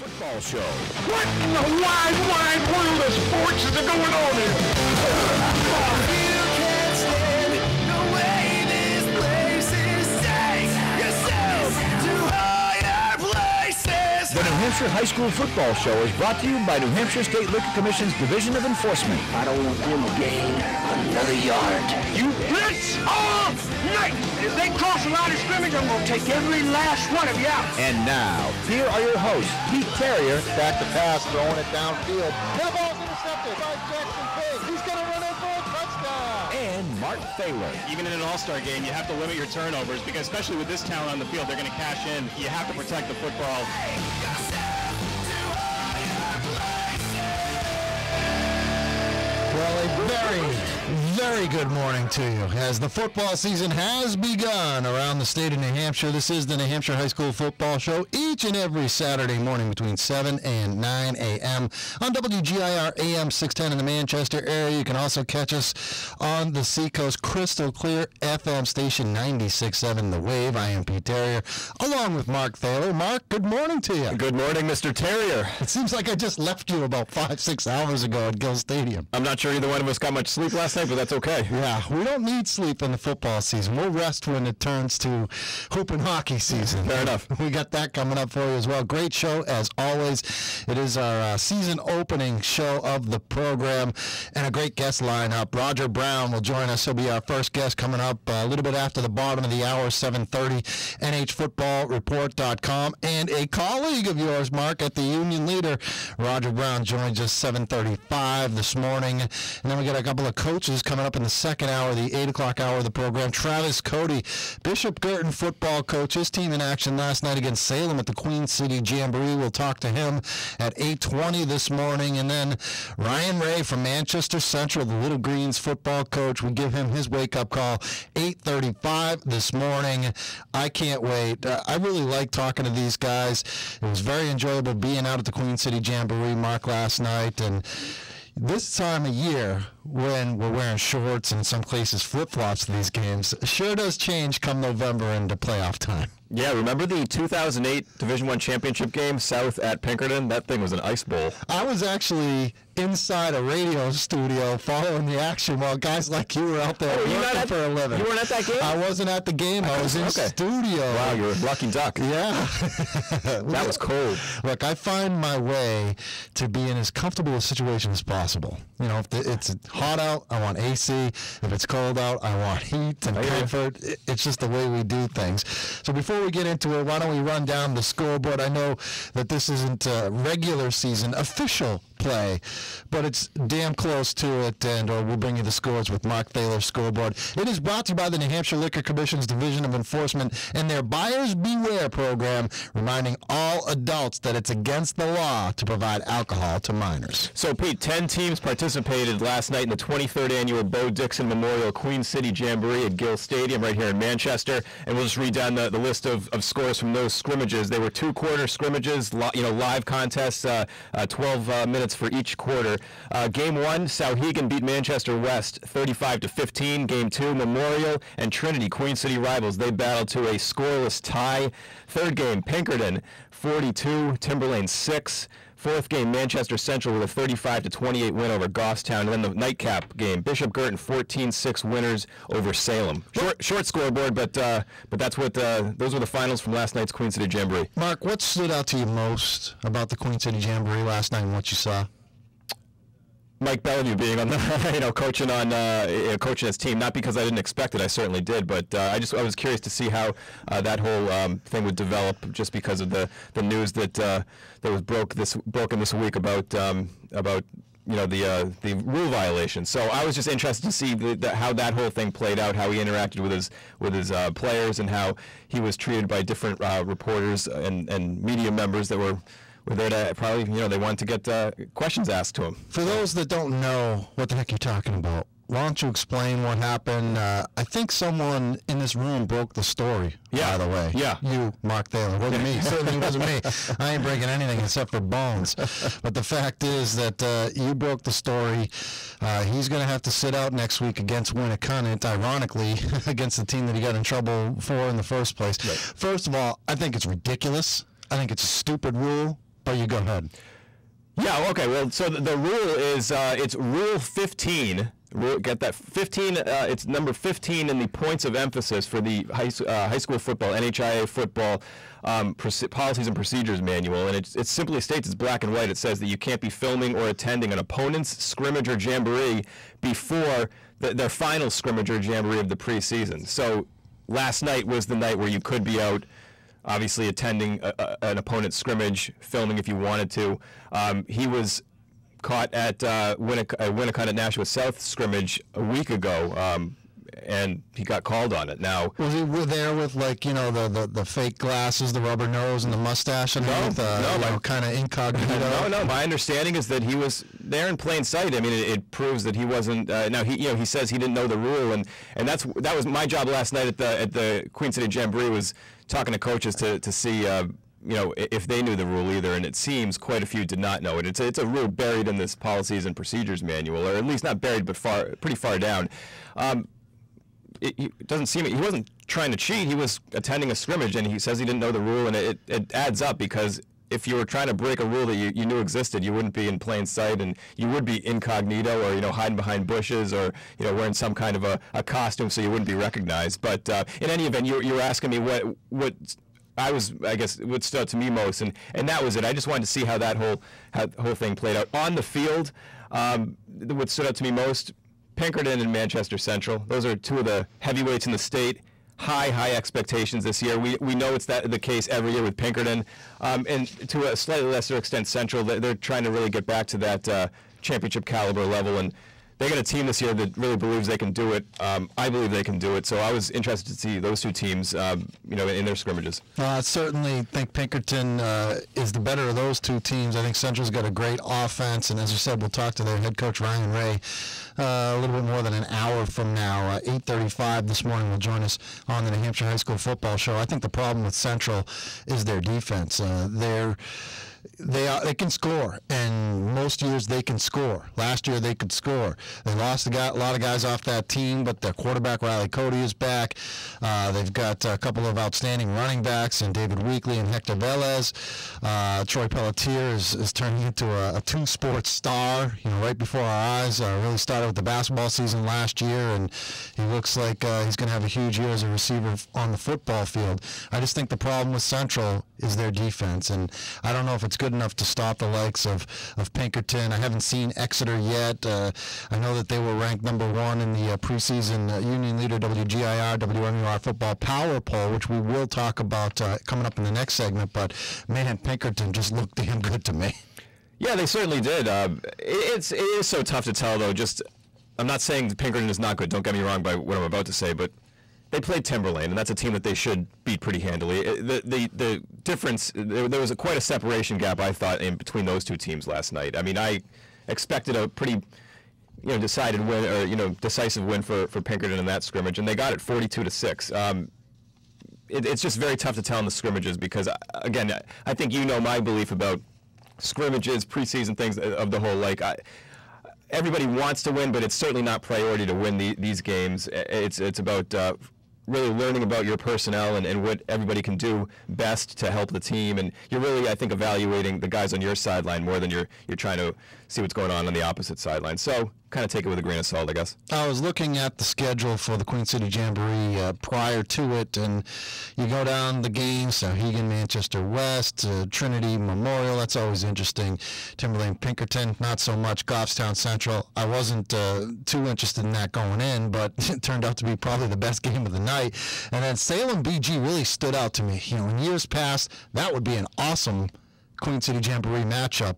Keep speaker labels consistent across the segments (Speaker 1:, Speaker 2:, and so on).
Speaker 1: Football Show.
Speaker 2: What in the wide world of sports is going on here?
Speaker 3: You can't stand the way this place is. Take yourself to higher places.
Speaker 1: The New Hampshire High School Football Show is brought to you by New Hampshire State Liquor Commission's Division of Enforcement.
Speaker 4: I don't want them to gain another yard.
Speaker 2: You blitz all night. If they cross the line of scrimmage, I'm going to take every last one of you out.
Speaker 1: And now, here are your hosts, Pete Tarrier.
Speaker 5: Back to pass, throwing it downfield. That ball's intercepted by Jackson Page. He's going to run in for a touchdown.
Speaker 1: And Marc Thaler.
Speaker 6: Even in an all-star game, you have to limit your turnovers because especially with this talent on the field, they're going to cash in. You have to protect the football.
Speaker 5: Well, a very good morning to you. As the football season has begun around the state of New Hampshire, this is the New Hampshire High School Football Show each and every Saturday morning between 7 and 9 a.m. on WGIR AM 610 in the Manchester area. You can also catch us on the Seacoast Crystal Clear FM station 96.7 The Wave. I am Pete Tarrier, along with Marc Thaler. Marc, good morning to you.
Speaker 6: Good morning, Mr. Tarrier.
Speaker 5: It seems like I just left you about 5-6 hours ago at Gill Stadium.
Speaker 6: I'm not sure either one of us got much sleep last night, but that's okay.
Speaker 5: Yeah, we don't need sleep in the football season. We'll rest when it turns to hoop and hockey season.
Speaker 6: Fair enough.
Speaker 5: We got that coming up for you as well. Great show, as always. It is our season opening show of the program, and a great guest lineup. Roger Brown will join us. He'll be our first guest coming up a little bit after the bottom of the hour, 7:30, NHFootballReport.com. And a colleague of yours, Marc, at the Union Leader, Roger Brown, joins us 7:35 this morning. And then we got a couple of coaches coming up in the second hour, the 8 o'clock hour of the program. Travis Cody, Bishop Girton football coach. His team in action last night against Salem at the Queen City Jamboree. We'll talk to him at 8:20 this morning. And then Ryan Ray from Manchester Central, the Little Greens football coach. We give him his wake-up call, 8:35 this morning. I can't wait. I really like talking to these guys. It was very enjoyable being out at the Queen City Jamboree, Marc, last night. And this time of year, when we're wearing shorts and in some cases flip-flops to these games, sure does change come November into playoff time.
Speaker 6: Yeah, remember the 2008 Division I championship game, South at Pinkerton? That thing was an ice bowl.
Speaker 5: I was actually inside a radio studio following the action while guys like you were out there working for a living.
Speaker 6: You weren't at that game?
Speaker 5: I wasn't at the game. I was in studio.
Speaker 6: Wow, you're a lucky duck.
Speaker 5: Yeah.
Speaker 6: That was cold.
Speaker 5: Look, I find my way to be in as comfortable a situation as possible. You know, if it's hot out, I want AC. If it's cold out, I want heat and comfort. It's just the way we do things. So before we get into it, why don't we run down the scoreboard? I know that this isn't regular season official play, but it's damn close to it, and we'll bring you the scores with Marc Thaler's scoreboard. It is brought to you by the New Hampshire Liquor Commission's Division of Enforcement and their Buyers Beware program, reminding all adults that it's against the law to provide alcohol to minors.
Speaker 6: So, Pete, 10 teams participated last night in the 23rd annual Bo Dixon Memorial Queen City Jamboree at Gill Stadium right here in Manchester, and we'll just read down the list of scores from those scrimmages. They were two-quarter scrimmages, live contests, 12 minutes for each quarter. Game 1, Souhegan beat Manchester West 35-15. Game 2, Memorial and Trinity, Queen City rivals, they battled to a scoreless tie. Third game, Pinkerton 42, Timberlane 6. Fourth game, Manchester Central with a 35-28 win over Goffstown. And then the nightcap game, Bishop Girton 14-6 winners over Salem. Short scoreboard, but that's what those were the finals from last night's Queen City Jamboree.
Speaker 5: Marc, what stood out to you most about the Queen City Jamboree last night and what you saw?
Speaker 6: Mike Bellevue being on the, coaching his team. Not because I didn't expect it, I certainly did, but I was curious to see how that whole thing would develop, just because of the news that was broken this week about the rule violation. So I was just interested to see how that whole thing played out, how he interacted with his players, and how he was treated by different reporters and media members that were there to probably, they wanted to get questions asked to him.
Speaker 5: For those that don't know what the heck you're talking about, why don't you explain what happened? I think someone in this room broke the story, by the way.
Speaker 6: Yeah.
Speaker 5: You, Marc Thaler. Wasn't me. Certainly wasn't me. I ain't breaking anything except for bones. But the fact is that you broke the story. He's going to have to sit out next week against Winnicott, ironically, against the team that he got in trouble for in the first place. Right. First of all, I think it's ridiculous. I think it's a stupid rule. But you go ahead.
Speaker 6: Yeah, okay. Well, so the rule is it's Rule 15. Get that 15. It's number 15 in the points of emphasis for the high school football, NHIA football policies and procedures manual, and it simply states, it's black and white. It says that you can't be filming or attending an opponent's scrimmage or jamboree before their final scrimmage or jamboree of the preseason. So last night was the night where you could be out, obviously attending an opponent's scrimmage, filming if you wanted to. He was caught at Winnicott at Nashua South scrimmage a week ago, and he got called on it. Now,
Speaker 5: was he there with, like, you know, the fake glasses, the rubber nose, and the mustache, and kind of incognito?
Speaker 6: No. My understanding is that he was there in plain sight. I mean, it proves that he wasn't. Now he says he didn't know the rule, and that was my job last night at the Queen City Jamboree, was talking to coaches to see. If they knew the rule either, and it seems quite a few did not know it. It's a rule buried in this policies and procedures manual, or at least not buried, but pretty far down. It doesn't seem he wasn't trying to cheat. He was attending a scrimmage, and he says he didn't know the rule, and it adds up, because if you were trying to break a rule that you knew existed, you wouldn't be in plain sight, and you would be incognito, or hiding behind bushes, or wearing some kind of a costume so you wouldn't be recognized. But in any event, you were asking me what I guess what stood out to me most, and that was it. I just wanted to see how that whole thing played out on the field. What stood out to me most, Pinkerton and Manchester Central. Those are two of the heavyweights in the state. High expectations this year. We know it's the case every year with Pinkerton, and to a slightly lesser extent Central. They're trying to really get back to that championship caliber level, and they got a team this year that really believes they can do it. I believe they can do it, so I was interested to see those two teams, in their scrimmages.
Speaker 5: I certainly think Pinkerton is the better of those two teams. I think Central's got a great offense, and as you said, we'll talk to their head coach Ryan Ray a little bit more than an hour from now. 8:35 this morning will join us on the New Hampshire High School Football Show. I think the problem with Central is their defense. They can score, and most years they can score. Last year they could score. They lost a lot of guys off that team, but their quarterback Riley Cody is back. They've got a couple of outstanding running backs in David Weekley and Hector Velez. Troy Pelletier is turning into a two-sport star. Right before our eyes. Really started with the basketball season last year, and he looks like he's going to have a huge year as a receiver on the football field. I just think the problem with Central is their defense, and I don't know if it's good enough to stop the likes of Pinkerton. I haven't seen Exeter yet. I know that they were ranked number 1 in the preseason Union Leader WGIR WMUR football power poll, which we will talk about coming up in the next segment, but man, Pinkerton just looked damn good to me.
Speaker 6: Yeah, they certainly did. It is so tough to tell, though. I'm not saying Pinkerton is not good, don't get me wrong by what I'm about to say, but they played Timberlane, and that's a team that they should beat pretty handily. The difference, there was quite a separation gap, I thought, in between those two teams last night. I mean, I expected a pretty decided win, or decisive win for Pinkerton in that scrimmage, and they got it 42-6. It's just very tough to tell in the scrimmages because, again, I think my belief about scrimmages, preseason things of the whole, everybody wants to win, but it's certainly not priority to win these games. It's about really learning about your personnel and what everybody can do best to help the team, and you're really, I think, evaluating the guys on your sideline more than you're trying to see what's going on the opposite sideline. So kind of take it with a grain of salt, I guess.
Speaker 5: I was looking at the schedule for the Queen City Jamboree prior to it, and you go down the games, Hegan, Manchester West, Trinity, Memorial, that's always interesting. Timberlane, Pinkerton, not so much. Goffstown Central, I wasn't too interested in that going in, but it turned out to be probably the best game of the night. And then Salem BG really stood out to me. In years past, that would be an awesome Queen City Jamboree matchup.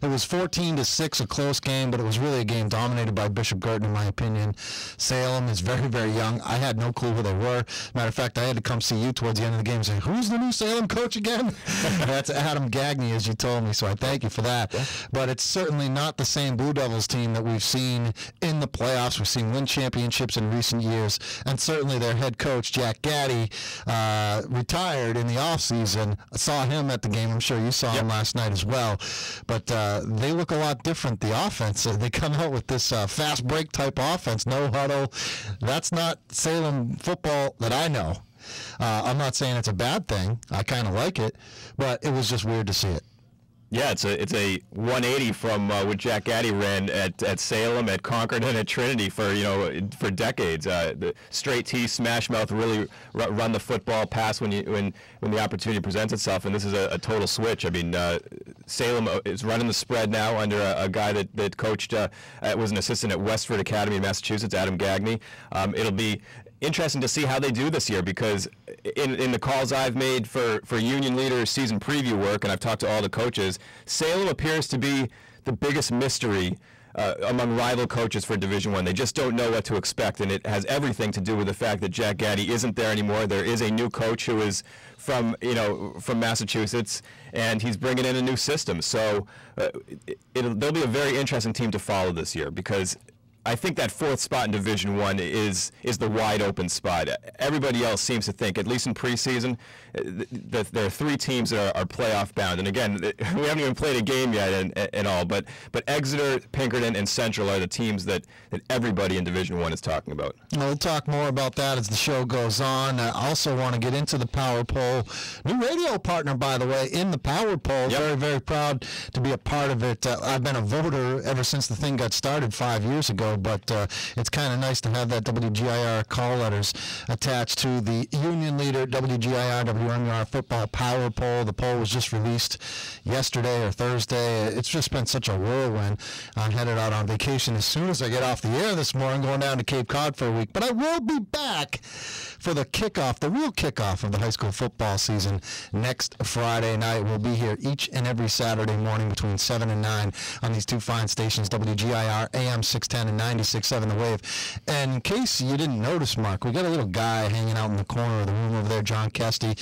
Speaker 5: It was 14-6, a close game, but it was really a game dominated by Bishop Girton, in my opinion. Salem is very, very young. I had no clue who they were. Matter of fact, I had to come see you towards the end of the game and say, who's the new Salem coach again? That's Adam Gagne, as you told me, so I thank you for that. Yeah. But it's certainly not the same Blue Devils team that we've seen in the playoffs. We've seen win championships in recent years, and certainly their head coach, Jack Gaddy, retired in the offseason. I saw him at the game. I'm sure you saw him last night as well, but they look a lot different. The offense, they come out with this fast break type offense, no huddle. That's not Salem football that I know. I'm not saying it's a bad thing. I kind of like it, but it was just weird to see it.
Speaker 6: Yeah, it's a 180 from what Jack Gaddy ran at Salem, at Concord, and at Trinity for decades. The straight T, smash mouth, really run the football, pass when the opportunity presents itself, and this is a total switch. I mean, Salem is running the spread now under a guy that coached, was an assistant at Westford Academy in Massachusetts, Adam Gagney. It'll be interesting to see how they do this year, because in the calls I've made for Union Leader season preview work, and I've talked to all the coaches, Salem appears to be the biggest mystery among rival coaches for Division I. They just don't know what to expect, and it has everything to do with the fact that Jack Gaddy isn't there anymore. There is a new coach who is from Massachusetts, and he's bringing in a new system. So they'll be a very interesting team to follow this year, because I think that fourth spot in Division I is the wide open spot. Everybody else seems to think, at least in preseason, that there are three teams that are playoff bound. And again, we haven't even played a game yet at all. But Exeter, Pinkerton, and Central are the teams that everybody in Division I is talking about.
Speaker 5: We'll talk more about that as the show goes on. I also want to get into the Power Poll. New radio partner, by the way, in the Power Poll. Yep. Very, very proud to be a part of it. I've been a voter ever since the thing got started 5 years ago. But it's kind of nice to have that WGIR call letters attached to the Union Leader WGIR WMUR Football Power Poll. The poll was just released yesterday or Thursday. It's just been such a whirlwind. I'm headed out on vacation as soon as I get off the air this morning, going down to Cape Cod for a week. But I will be back for the kickoff, the real kickoff of the high school football season next Friday night. We'll be here each and every Saturday morning between 7 and 9 on these two fine stations, WGIR AM 610 and 96.7 The Wave. And in case you didn't notice, Mark, we got a little guy hanging out in the corner of the room over there, John Kesty.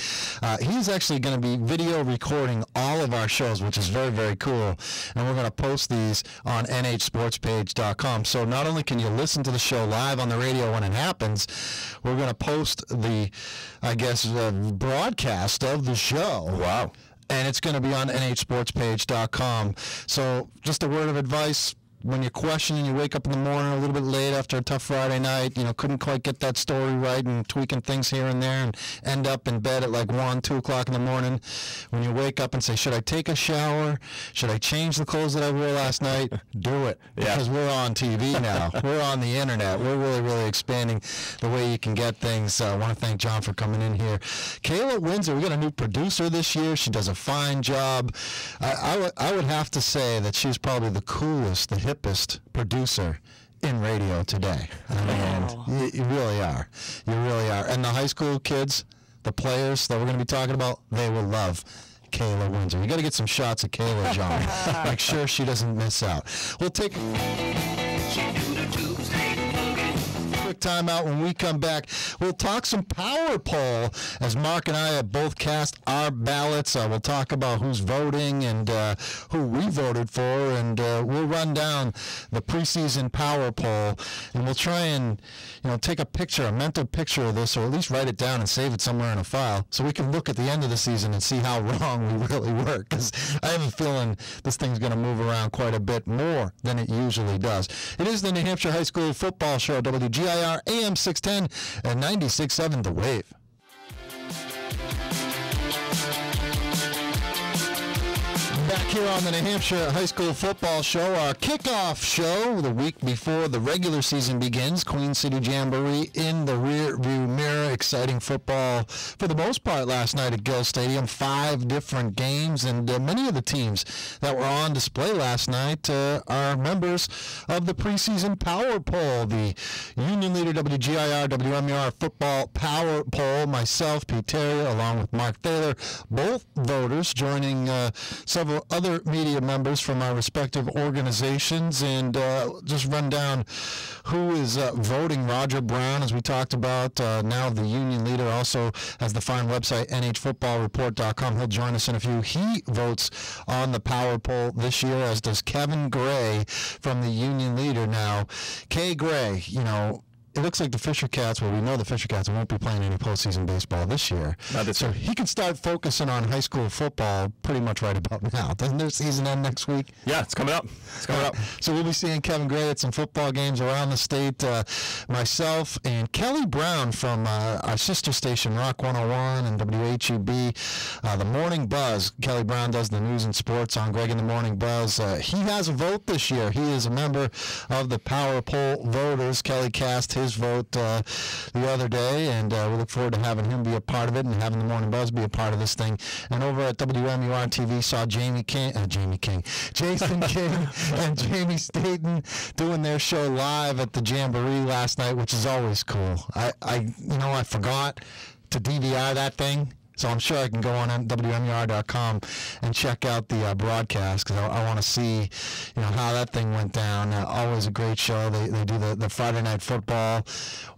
Speaker 5: He's actually going to be video recording all of our shows, which is very, very cool. And we're going to post these on nhsportspage.com. So not only can you listen to the show live on the radio when it happens, we're going to post the, broadcast of the show.
Speaker 6: Wow.
Speaker 5: And it's going to be on nhsportspage.com. So just a word of advice. When you're questioning, you wake up in the morning a little bit late after a tough Friday night, couldn't quite get that story right and tweaking things here and there and end up in bed at like 1, 2 o'clock in the morning. When you wake up and say, should I take a shower? Should I change the clothes that I wore last night? Do it.
Speaker 6: Yeah.
Speaker 5: Because we're on TV now. We're on the internet. We're really, really expanding the way you can get things. I want to thank John for coming in here. Kayla Windsor, we got a new producer this year. She does a fine job. I would have to say that she's probably the coolest, the hippest producer in radio today. I mean, you really are. You really are. And the high school kids, the players that we're going to be talking about, they will love Kayla Windsor. You got to get some shots of Kayla, John. Make sure she doesn't miss out. We'll take quick time out. When we come back, we'll talk some Power Poll as Mark and I have both cast our ballots. We'll talk about who's voting and who we voted for, and we'll run down the preseason Power Poll, and we'll try and take a picture, a mental picture of this, or at least write it down and save it somewhere in a file so we can look at the end of the season and see how wrong we really were, because I have a feeling this thing's going to move around quite a bit more than it usually does. It is the New Hampshire High School Football Show, WGIR AM 610 and 96.7 The Wave. Back here on the New Hampshire High School Football Show, our kickoff show the week before the regular season begins. Queen City Jamboree in the rear view mirror. Exciting football for the most part last night at Gill Stadium. 5 different games, and many of the teams that were on display last night are members of the preseason Power Poll, the Union Leader WGIR WMUR Football Power Poll. Myself, Pete Tarrier, along with Marc Thaler, both voters, joining several other media members from our respective organizations, and just run down who is voting. Roger Brown, as we talked about, now the Union Leader, also has the fine website nhfootballreport.com. He'll join us in a few. He votes on the Power Poll this year, as does Kevin Gray from the Union Leader. Now, Kay Gray, it looks like the Fisher Cats, well, we know the Fisher Cats won't be playing any postseason baseball this year. So he can start focusing on high school football pretty much right about now. Doesn't their season end next week?
Speaker 6: Yeah, it's coming up. It's coming up.
Speaker 5: So we'll be seeing Kevin Gray at some football games around the state. Myself and Kelly Brown from our sister station, Rock 101 and WHEB, the Morning Buzz. Kelly Brown does the news and sports on Greg in the Morning Buzz. He has a vote this year. He is a member of the Power Poll voters. Kelly cast his vote the other day, and we look forward to having him be a part of it and having the Morning Buzz be a part of this thing. And over at WMUR TV, saw Jason King and Jamie Staten doing their show live at the Jamboree last night, which is always cool. I forgot to DVR that thing. So I'm sure I can go on WMUR.com and check out the broadcast, because I want to see, how that thing went down. Always a great show. They do the Friday Night Football.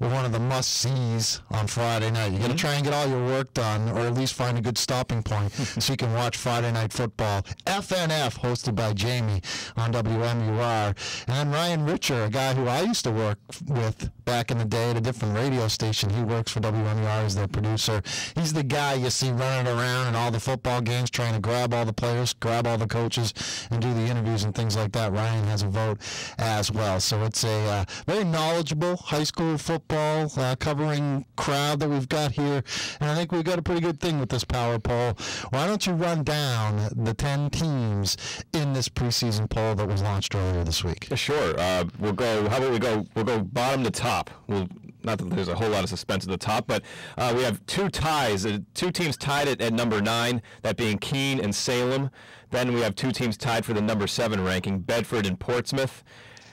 Speaker 5: We're one of the must-sees on Friday night. You got to try and get all your work done, or at least find a good stopping point so you can watch Friday Night Football. FNF, hosted by Jamie on WMUR. And then Ryan Richer, a guy who I used to work with back in the day at a different radio station. He works for WMUR as their producer. He's the guy you see running around in all the football games trying to grab all the players, grab all the coaches, and do the interviews and things like that. Ryan has a vote as well. So it's a very knowledgeable high school football covering crowd that we've got here, and I think we've got a pretty good thing with this power poll. Why don't you run down the 10 teams in this preseason poll that was launched earlier this week?
Speaker 6: Sure. We'll go bottom to top. Not that there's a whole lot of suspense at the top, but we have two ties. Two teams tied at number 9, that being Keene and Salem. Then we have two teams tied for the number 7 ranking, Bedford and Portsmouth.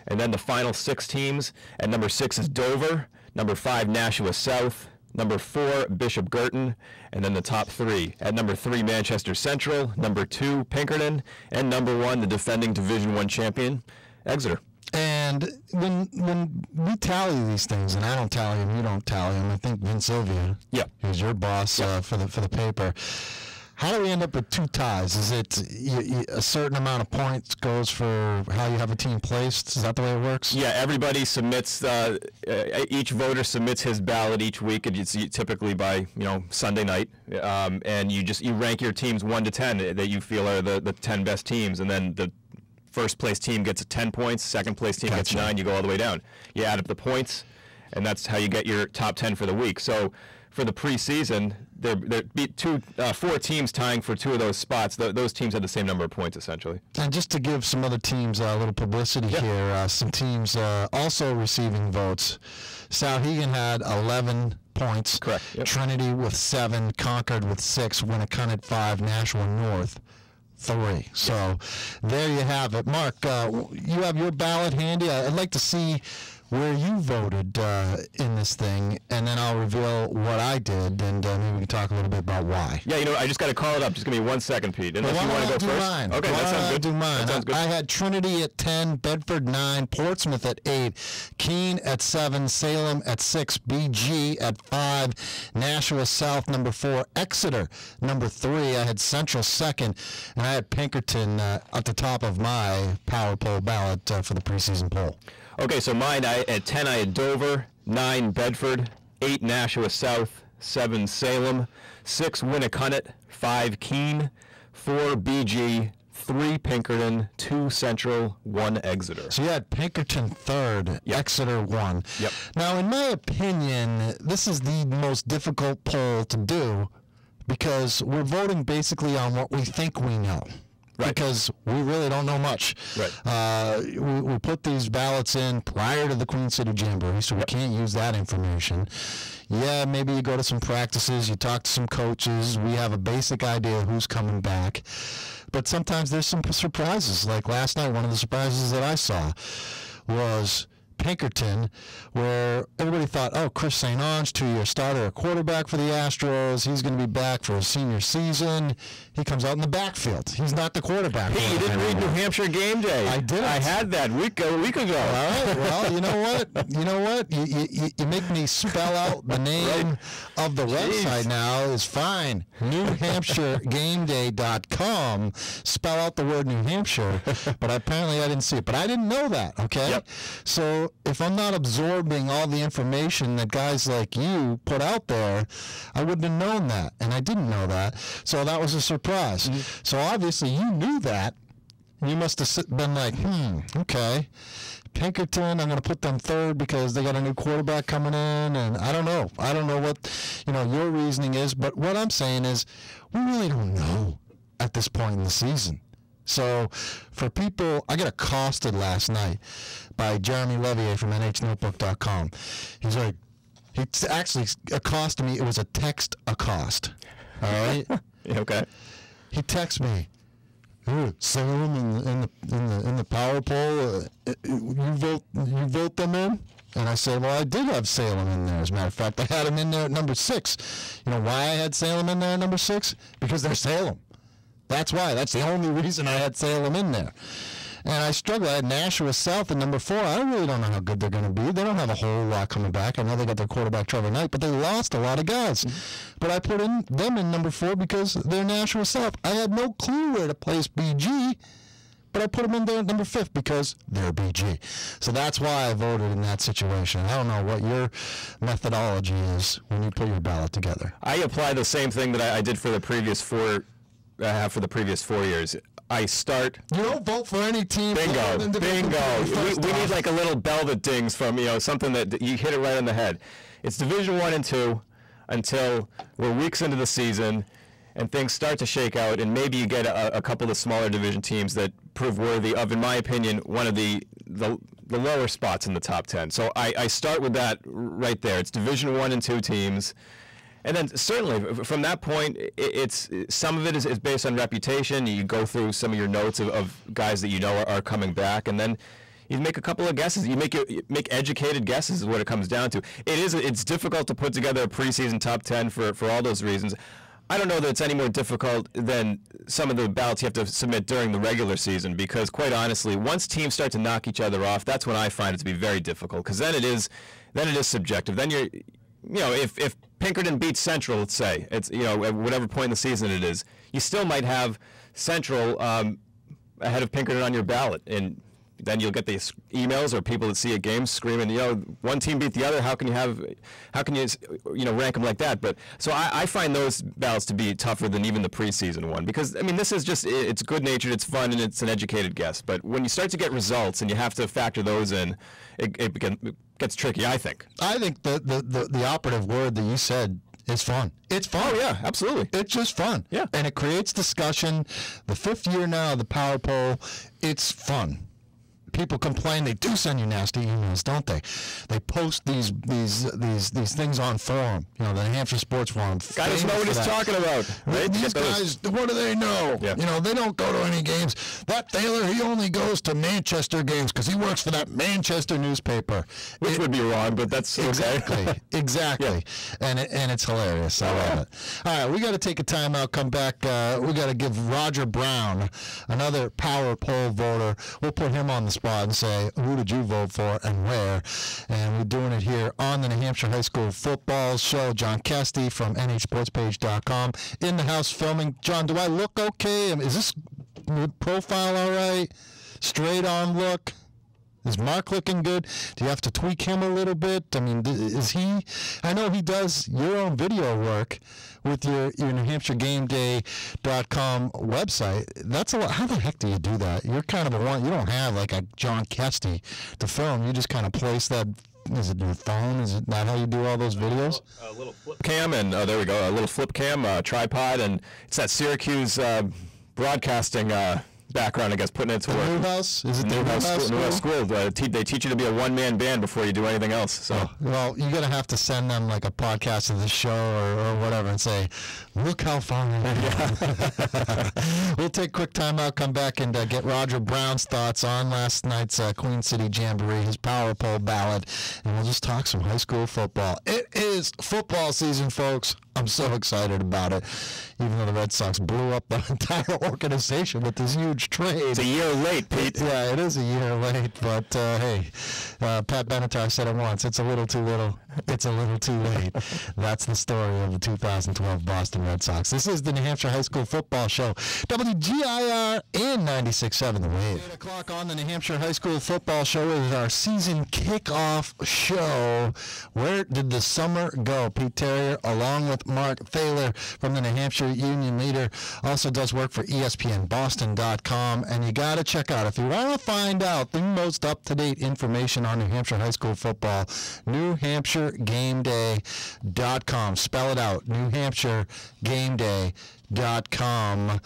Speaker 6: And then the final 6 teams. At number 6 is Dover, number 5, Nashua South, number 4, Bishop Girton, and then the top 3. At number 3, Manchester Central, number 2, Pinkerton, and number 1, the defending Division I champion, Exeter.
Speaker 5: And when we tally these things, and I don't tally them, you don't tally them, I think Vince Sylvia, who's your boss for the paper, how do we end up with 2 ties? Is it a certain amount of points goes for how you have a team placed? Is that the way it works?
Speaker 6: Yeah, everybody submits, each voter submits his ballot each week. It's typically by Sunday night, and you rank your teams 1 to 10 that you feel are the 10 best teams, and then the first place team gets 10 points, second place team gets 9, you go all the way down. You add up the points, and that's how you get your top 10 for the week. So for the preseason, there'd be 4 teams tying for 2 of those spots. Those teams had the same number of points, essentially.
Speaker 5: And just to give some other teams a little publicity here, some teams also receiving votes. Souhegan had 11 points.
Speaker 6: Correct. Yep.
Speaker 5: Trinity with 7, Concord with 6, Winnicott 5, Nashua North 3. So there you have it. Mark, you have your ballot handy. I'd like to see where you voted in this thing, and then I'll reveal what I did, and maybe we can talk a little bit about why.
Speaker 6: Yeah, I just got to call it up. Just give me 1 second, Pete. Unless you want to go first.
Speaker 5: Mine.
Speaker 6: Okay, that sounds good.
Speaker 5: Do mine.
Speaker 6: That sounds good.
Speaker 5: I had Trinity at 10, Bedford 9, Portsmouth at 8, Keene at 7, Salem at 6, BG at 5, Nashua South number 4, Exeter number 3. I had Central 2nd, and I had Pinkerton at the top of my power poll ballot for the preseason poll.
Speaker 6: Okay, so mine, at 10 I had Dover, 9 Bedford, 8 Nashua South, 7 Salem, 6 Winnicott, 5 Keene, 4 BG, 3 Pinkerton, 2 Central, 1 Exeter.
Speaker 5: So you had Pinkerton 3rd, Exeter 1.
Speaker 6: Yep.
Speaker 5: Now, in my opinion, this is the most difficult poll to do because we're voting basically on what we think we know. Right. Because we really don't know much.
Speaker 6: Right.
Speaker 5: We put these ballots in prior to the Queen City Jamboree, so we can't use that information. Yeah, maybe you go to some practices, you talk to some coaches, we have a basic idea who's coming back. But sometimes there's some surprises. Like last night, one of the surprises that I saw was Pinkerton, where everybody thought, oh, Chris St. Ange, 2-year starter, a quarterback for the Astros. He's going to be back for his senior season. He comes out in the backfield. He's not the quarterback.
Speaker 6: Hey, you didn't read New Hampshire Game Day.
Speaker 5: I did.
Speaker 6: I had that a week ago. All
Speaker 5: right. Well, you know what? You make me spell out the name of the website now. Is fine. NewHampshireGameDay.com. Spell out the word New Hampshire. But apparently I didn't see it. But I didn't know that. Okay.
Speaker 6: Yep.
Speaker 5: So if I'm not absorbing all the information that guys like you put out there, I wouldn't have known that, and I didn't know that. So that was a surprise. So obviously you knew that. You must have been like, okay. Pinkerton, I'm going to put them third because they got a new quarterback coming in, and I don't know. I don't know what your reasoning is, but what I'm saying is we really don't know at this point in the season. So for people, I got accosted last night by Jeremy Levier from NHNotebook.com. He's like, he actually accosted me. It was a text accost. All right?
Speaker 6: Okay.
Speaker 5: He texts me. Salem in the power poll, you vote them in? And I said, well, I did have Salem in there. As a matter of fact, I had him in there at number 6. You know why I had Salem in there at number 6? Because they're Salem. That's why. That's the only reason I had Salem in there. And I struggle. I had Nashua South at number 4. I really don't know how good they're going to be. They don't have a whole lot coming back. I know they got their quarterback Trevor Knight, but they lost a lot of guys. But I put them in number 4 because they're Nashua South. I had no clue where to place BG, but I put them in there at number 5 because they're BG. So that's why I voted in that situation. I don't know what your methodology is when you put your ballot together.
Speaker 6: I apply the same thing that I did for the previous 4 years. I start. You
Speaker 5: don't vote for any team.
Speaker 6: Bingo. We need like a little bell that dings from, something that you hit it right on the head. It's Division 1 and 2 until we're weeks into the season and things start to shake out, and maybe you get a couple of smaller division teams that prove worthy of, in my opinion, one of the lower spots in the top 10. So I start with that right there. It's Division 1 and 2 teams. And then certainly from that point, it's some of it is based on reputation. You go through some of your notes of guys that you know are coming back, and then you make a couple of guesses. You make educated guesses is what it comes down to. It's difficult to put together a preseason top 10 for all those reasons. I don't know that it's any more difficult than some of the ballots you have to submit during the regular season, because quite honestly, once teams start to knock each other off, that's when I find it to be very difficult, because then it is subjective. Then if Pinkerton beats Central, let's say, it's at whatever point in the season it is, you still might have Central ahead of Pinkerton on your ballot, and then you'll get these emails or people that see a game screaming, one team beat the other. How can you rank them like that? But so I find those ballots to be tougher than even the preseason one, because this is just, it's good natured, it's fun, and it's an educated guess. But when you start to get results and you have to factor those in, it gets tricky, I think.
Speaker 5: I think the operative word that you said is fun. It's fun.
Speaker 6: Oh, yeah, absolutely.
Speaker 5: It's just fun.
Speaker 6: Yeah.
Speaker 5: And it creates discussion. The 5th year now of the power poll, it's fun. People complain. They do send you nasty emails, don't they? They post these things on forum. The New Hampshire Sports Forum.
Speaker 6: Guy doesn't know what he's talking about. Right?
Speaker 5: These guys, what do they know?
Speaker 6: Yeah.
Speaker 5: They don't go to any games. That Thaler, he only goes to Manchester games because he works for that Manchester newspaper.
Speaker 6: Which would be wrong, but that's
Speaker 5: exactly,
Speaker 6: okay.
Speaker 5: Exactly. Yeah. And it's hilarious. I love it. All right, we got to take a timeout. Come back. We got to give Roger Brown, another power poll voter. We'll put him on the spot and say, who did you vote for and where? And we're doing it here on the New Hampshire High School Football Show. John Kesty from NHSportsPage.com in the house filming. John, do I look okay? Is this profile all right? Straight on look? Is Marc looking good? Do you have to tweak him a little bit? Is he? I know he does your own video work with your NewHampshireGameDay.com website. That's a lot. How the heck do you do that? You're kind of you don't have like a John Kesty to film. You just kind of place that. Is it your phone? Is it not how you do all those videos?
Speaker 6: A little flip cam, and there we go. A little flip cam, tripod, and it's that Syracuse broadcasting background, I guess, putting it to work.
Speaker 5: Newhouse? Is it the Newhouse
Speaker 6: School? They teach you to be a one-man band before you do anything else. So,
Speaker 5: well, you're going to have to send them like a podcast of the show or whatever and say, look how far we went. We'll take a quick time out, come back, and get Roger Brown's thoughts on last night's Queen City Jamboree, his power poll ballot, and we'll just talk some high school football. It is football season, folks. I'm so excited about it, even though the Red Sox blew up the entire organization with this huge trade.
Speaker 6: It's a year late, Pete.
Speaker 5: Yeah, it is a year late, but hey, Pat Benatar said it once, it's a little too little, it's a little too late. That's the story of the 2012 Boston Red Sox. This is the New Hampshire High School Football Show, WGIR and 96.7 The Wave. 8 o'clock on the New Hampshire High School Football Show is our season kickoff show. Where did the summer go? Pete Tarrier, along with Marc Thaler from the New Hampshire Union Leader, also does work for ESPNBoston.com, and you got to check out, if you want to find out the most up-to-date information on New Hampshire high school football, NewHampshireGameDay.com. Spell it out, NewHampshireGameDay.com.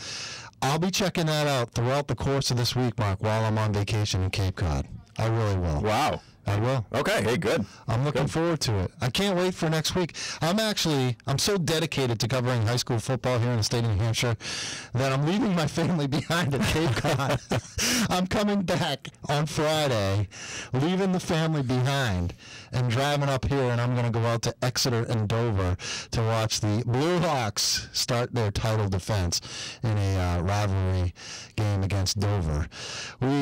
Speaker 5: I'll be checking that out throughout the course of this week, Mark, while I'm on vacation in Cape Cod. I really will.
Speaker 6: Wow.
Speaker 5: I will.
Speaker 6: Okay, hey, good.
Speaker 5: I'm looking forward to it. I can't wait for next week. I'm so dedicated to covering high school football here in the state of New Hampshire that I'm leaving my family behind at Cape Cod. I'm coming back on Friday, leaving the family behind, and driving up here, and I'm going to go out to Exeter and Dover to watch the Blue Hawks start their title defense in a rivalry game against Dover.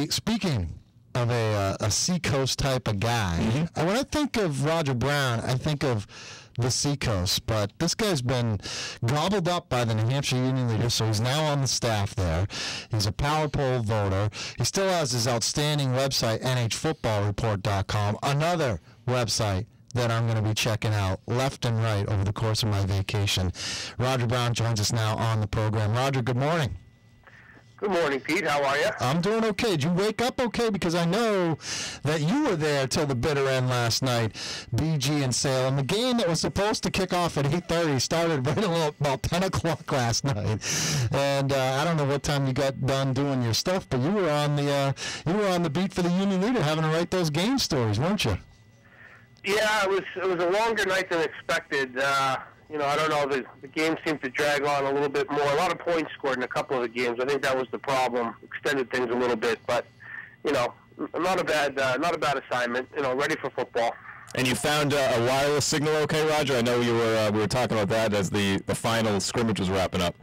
Speaker 5: Speaking of a Seacoast type of guy. Mm-hmm. When I think of Roger Brown, I think of the Seacoast, but this guy's been gobbled up by the New Hampshire Union Leader, so he's now on the staff there. He's a power poll voter. He still has his outstanding website, NHFootballReport.com, another website that I'm going to be checking out left and right over the course of my vacation. Roger Brown joins us now on the program. Roger, good morning.
Speaker 2: Good morning, Pete. How are you?
Speaker 5: I'm doing okay. Did you wake up okay? Because I know that you were there till the bitter end last night, BG and Salem. The game that was supposed to kick off at 8:30 started right about 10 o'clock last night. And I don't know what time you got done doing your stuff, but you were on the beat for the Union Leader, having to write those game stories, weren't you?
Speaker 2: Yeah, it was a longer night than expected. I don't know, the game seemed to drag on a little bit more. A lot of points scored in a couple of the games. I think that was the problem. Extended things a little bit, but not a bad assignment. Ready for football.
Speaker 6: And you found a wireless signal, okay, Roger? I know we were talking about that as the final scrimmage was wrapping up.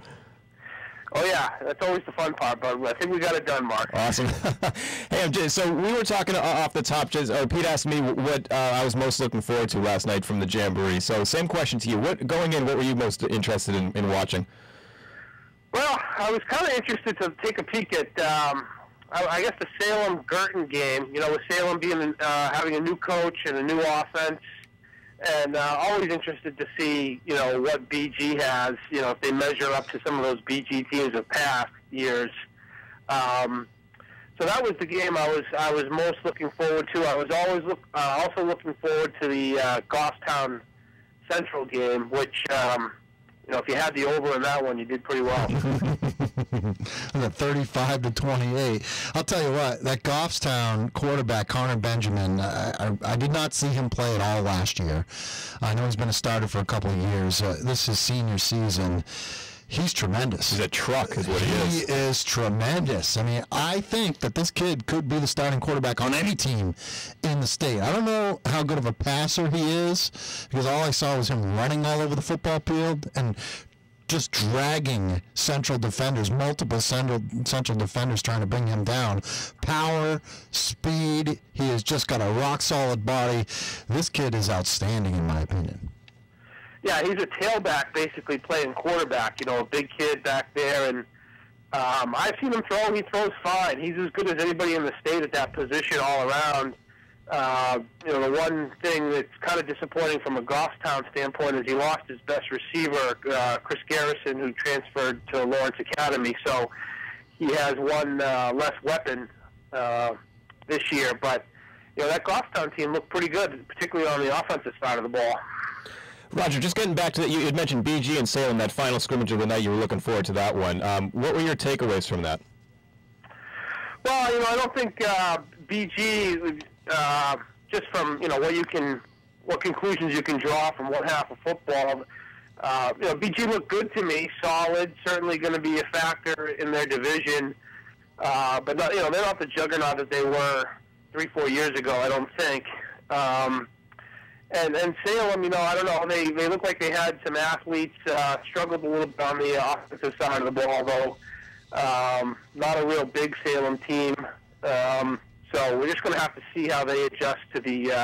Speaker 2: Oh, yeah, that's always the fun part, but I think we got it done, Mark.
Speaker 6: Awesome. Hey, so we were talking off the top. Pete asked me what I was most looking forward to last night from the Jamboree. So same question to you. What were you most interested in watching?
Speaker 2: Well, I was kind of interested to take a peek at, I guess, the Salem-Girton game. With Salem being having a new coach and a new offense. And always interested to see, what BG has, if they measure up to some of those BG teams of past years. So that was the game I was most looking forward to. I was always also looking forward to the Goffstown Central game, which, if you had the over in that one, you did pretty well.
Speaker 5: 35-28. I'll tell you what, that Goffstown quarterback, Connor Benjamin, I did not see him play at all last year. I know he's been a starter for a couple of years. This is senior season. He's tremendous.
Speaker 6: He's a truck is what he is.
Speaker 5: He is tremendous. I mean, I think that this kid could be the starting quarterback on any team in the state. I don't know how good of a passer he is, because all I saw was him running all over the football field and just dragging central defenders, multiple central defenders trying to bring him down. Power, speed, he has just got a rock-solid body. This kid is outstanding, in my opinion.
Speaker 2: Yeah, he's a tailback, basically playing quarterback. A big kid back there, and I've seen him throw. He throws fine. He's as good as anybody in the state at that position all around. The one thing that's kind of disappointing from a Goffstown standpoint is he lost his best receiver, Chris Garrison, who transferred to Lawrence Academy. So he has one less weapon this year. But that Goffstown team looked pretty good, particularly on the offensive side of the ball.
Speaker 6: Roger, just getting back to that, you had mentioned BG and Salem, that final scrimmage of the night. You were looking forward to that one. What were your takeaways from that?
Speaker 2: Well, I don't think BG, just from what conclusions you can draw from one half of football. BG looked good to me, solid. Certainly going to be a factor in their division, but not, they're not the juggernaut that they were 3-4 years ago. I don't think. And Salem, I don't know. They look like they had some athletes struggled a little bit on the offensive side of the ball, though. Not a real big Salem team. So we're just going to have to see how they adjust to the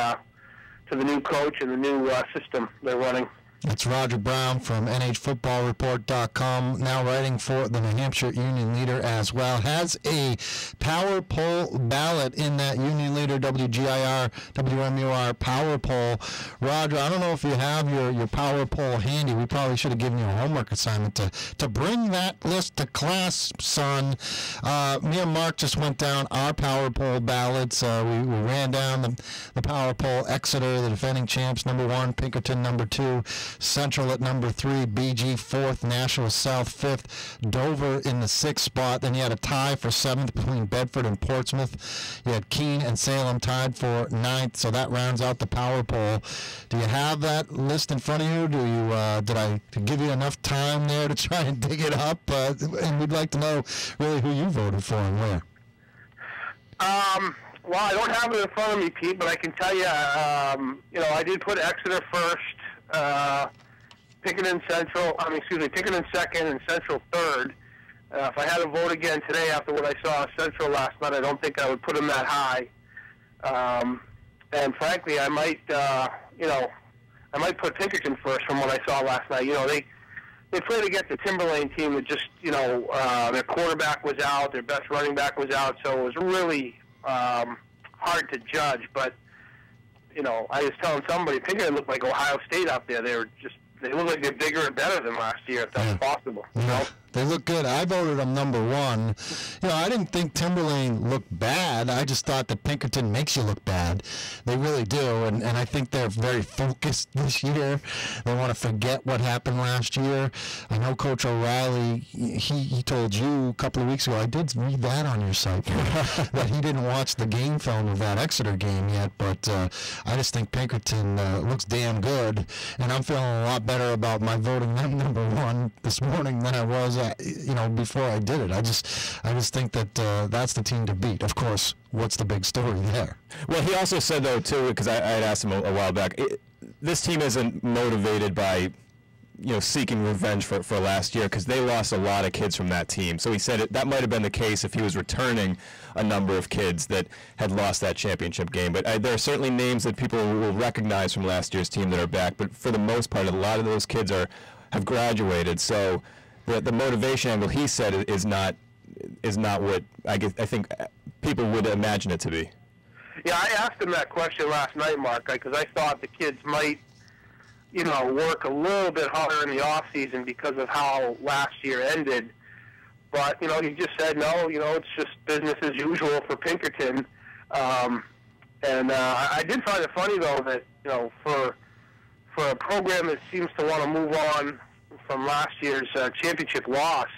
Speaker 2: new coach and the new system they're running.
Speaker 5: It's Roger Brown from NHFootballReport.com, now writing for the New Hampshire Union Leader as well. Has a power poll ballot in that Union Leader WGIR, WMUR power poll. Roger, I don't know if you have your power poll handy. We probably should have given you a homework assignment to bring that list to class, son. Me and Mark just went down our power poll ballots. We ran down the power poll. Exeter, the defending champs, number 1. Pinkerton, number 2. Central at number 3, BG 4th, Nashua South 5th, Dover in the 6th spot. Then you had a tie for 7th between Bedford and Portsmouth. You had Keene and Salem tied for 9th, so that rounds out the power poll. Do you have that list in front of you? Did I give you enough time there to try and dig it up? And we'd like to know really who you voted for and where.
Speaker 2: Well, I don't have it in front of me, Pete, but I can tell you, I did put Exeter first. Pinkerton second and Central third. If I had to vote again today after what I saw of Central last night, I don't think I would put them that high. And frankly, I might put Pinkerton first from what I saw last night. They played against the Timberlane team that just, their quarterback was out, their best running back was out, so it was really hard to judge, but I was telling somebody, Pinkerton looked like Ohio State out there. They look like they're bigger and better than last year, if that's possible.
Speaker 5: They look good. I voted them number 1. I didn't think Timberlane looked bad. I just thought that Pinkerton makes you look bad. They really do, and I think they're very focused this year. They want to forget what happened last year. I know Coach O'Reilly, he told you a couple of weeks ago, I did read that on your site, that he didn't watch the game film of that Exeter game yet, but I just think Pinkerton looks damn good, and I'm feeling a lot better about my voting them number 1 this morning than I was before I did it. I just think that that's the team to beat. Of course, what's the big story there?
Speaker 6: Well, he also said, though, too, because I had asked him a while back, this team isn't motivated by, seeking revenge for last year, because they lost a lot of kids from that team. So he said that might have been the case if he was returning a number of kids that had lost that championship game. But there are certainly names that people will recognize from last year's team that are back. But for the most part, a lot of those kids have graduated. So the motivation angle, he said, is not what I think people would imagine it to be.
Speaker 2: Yeah, I asked him that question last night, Mark, because I thought the kids might, work a little bit harder in the off season because of how last year ended. But he just said no. It's just business as usual for Pinkerton. And I did find it funny though that for a program that seems to want to move on from last year's championship loss,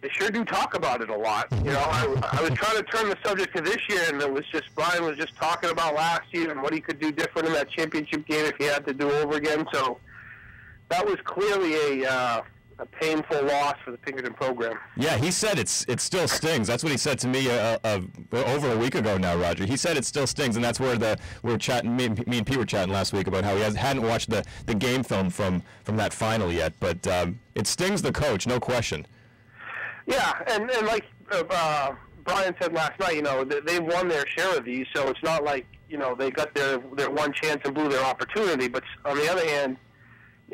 Speaker 2: they sure do talk about it a lot. I was trying to turn the subject to this year, and Brian was just talking about last year and what he could do different in that championship game if he had to do over again. So that was clearly a painful loss for the Pinkerton program.
Speaker 6: Yeah, he said it still stings. That's what he said to me over a week ago now, Roger. He said it still stings, and that's where we were chatting. Me and Pete were chatting last week about how he hadn't watched the game film from that final yet, but it stings the coach, no question.
Speaker 2: Yeah, and like Brian said last night, they won their share of these, so it's not like they got their one chance and blew their opportunity. But on the other hand,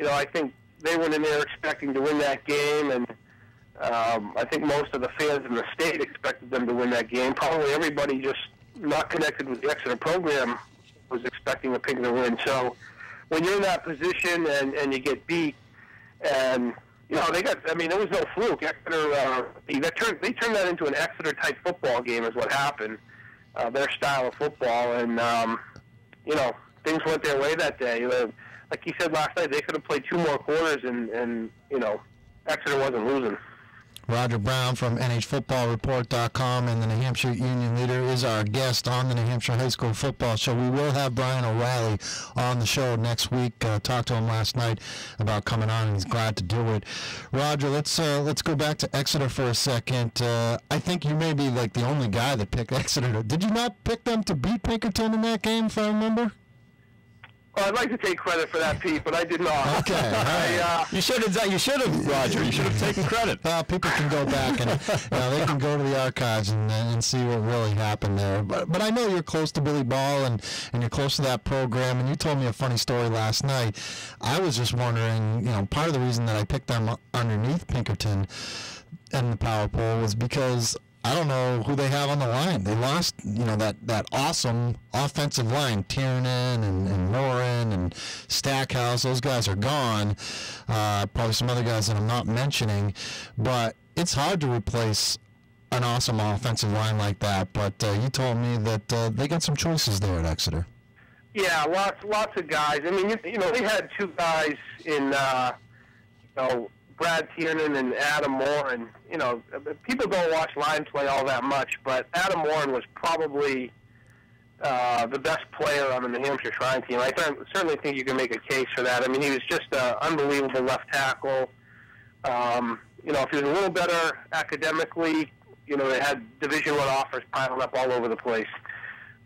Speaker 2: I think they went in there expecting to win that game, and I think most of the fans in the state expected them to win that game. Probably everybody just not connected with the Exeter program was expecting a Pinkerton win. So when you're in that position and you get beat, and there was no fluke. Exeter, they turned that into an Exeter-type football game is what happened, their style of football. And, things went their way that day. Like he said last night, they could have played 2 more quarters and Exeter wasn't losing.
Speaker 5: Roger Brown from NHFootballReport.com and the New Hampshire Union Leader is our guest on the New Hampshire High School Football Show. We will have Brian O'Reilly on the show next week. Talked to him last night about coming on, and he's glad to do it. Roger, let's go back to Exeter for a second. I think you may be like the only guy that picked Exeter. Did you not pick them to beat Pinkerton in that game, if I remember?
Speaker 2: Well, I'd like to take credit for that, Pete, but I did not.
Speaker 5: Okay, all right.
Speaker 6: You should have, Roger. You should have taken credit.
Speaker 5: People can go back and they can go to the archives and see what really happened there. But I know you're close to Billy Ball and you're close to that program. And you told me a funny story last night. I was just wondering, part of the reason that I picked them underneath Pinkerton and the power poll was because I don't know who they have on the line. They lost, that awesome offensive line. Tiernan and Morin and Stackhouse. Those guys are gone. Probably some other guys that I'm not mentioning. But it's hard to replace an awesome offensive line like that. But you told me that they got some choices there at Exeter. Yeah,
Speaker 2: lots of guys. I mean, they had two guys in, Brad Tiernan and Adam Morin. People don't watch line play all that much, but Adam Morin was probably the best player on the New Hampshire Shrine team. I certainly think you can make a case for that. I mean, he was just an unbelievable left tackle. If he was a little better academically, they had Division I offers piling up all over the place.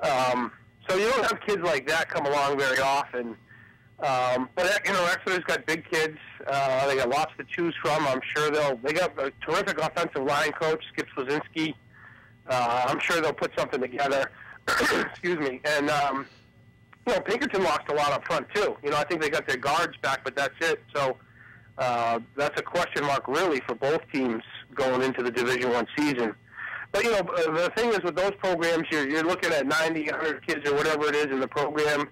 Speaker 2: So you don't have kids like that come along very often. But Exeter's got big kids. They got lots to choose from. I'm sure they got a terrific offensive line coach, Skip Slazinski. I'm sure they'll put something together. Excuse me. And Pinkerton lost a lot up front too. I think they got their guards back, but that's it. So that's a question mark really for both teams going into the Division I season. But the thing is with those programs, you're looking at 90, 100 kids or whatever it is in the program.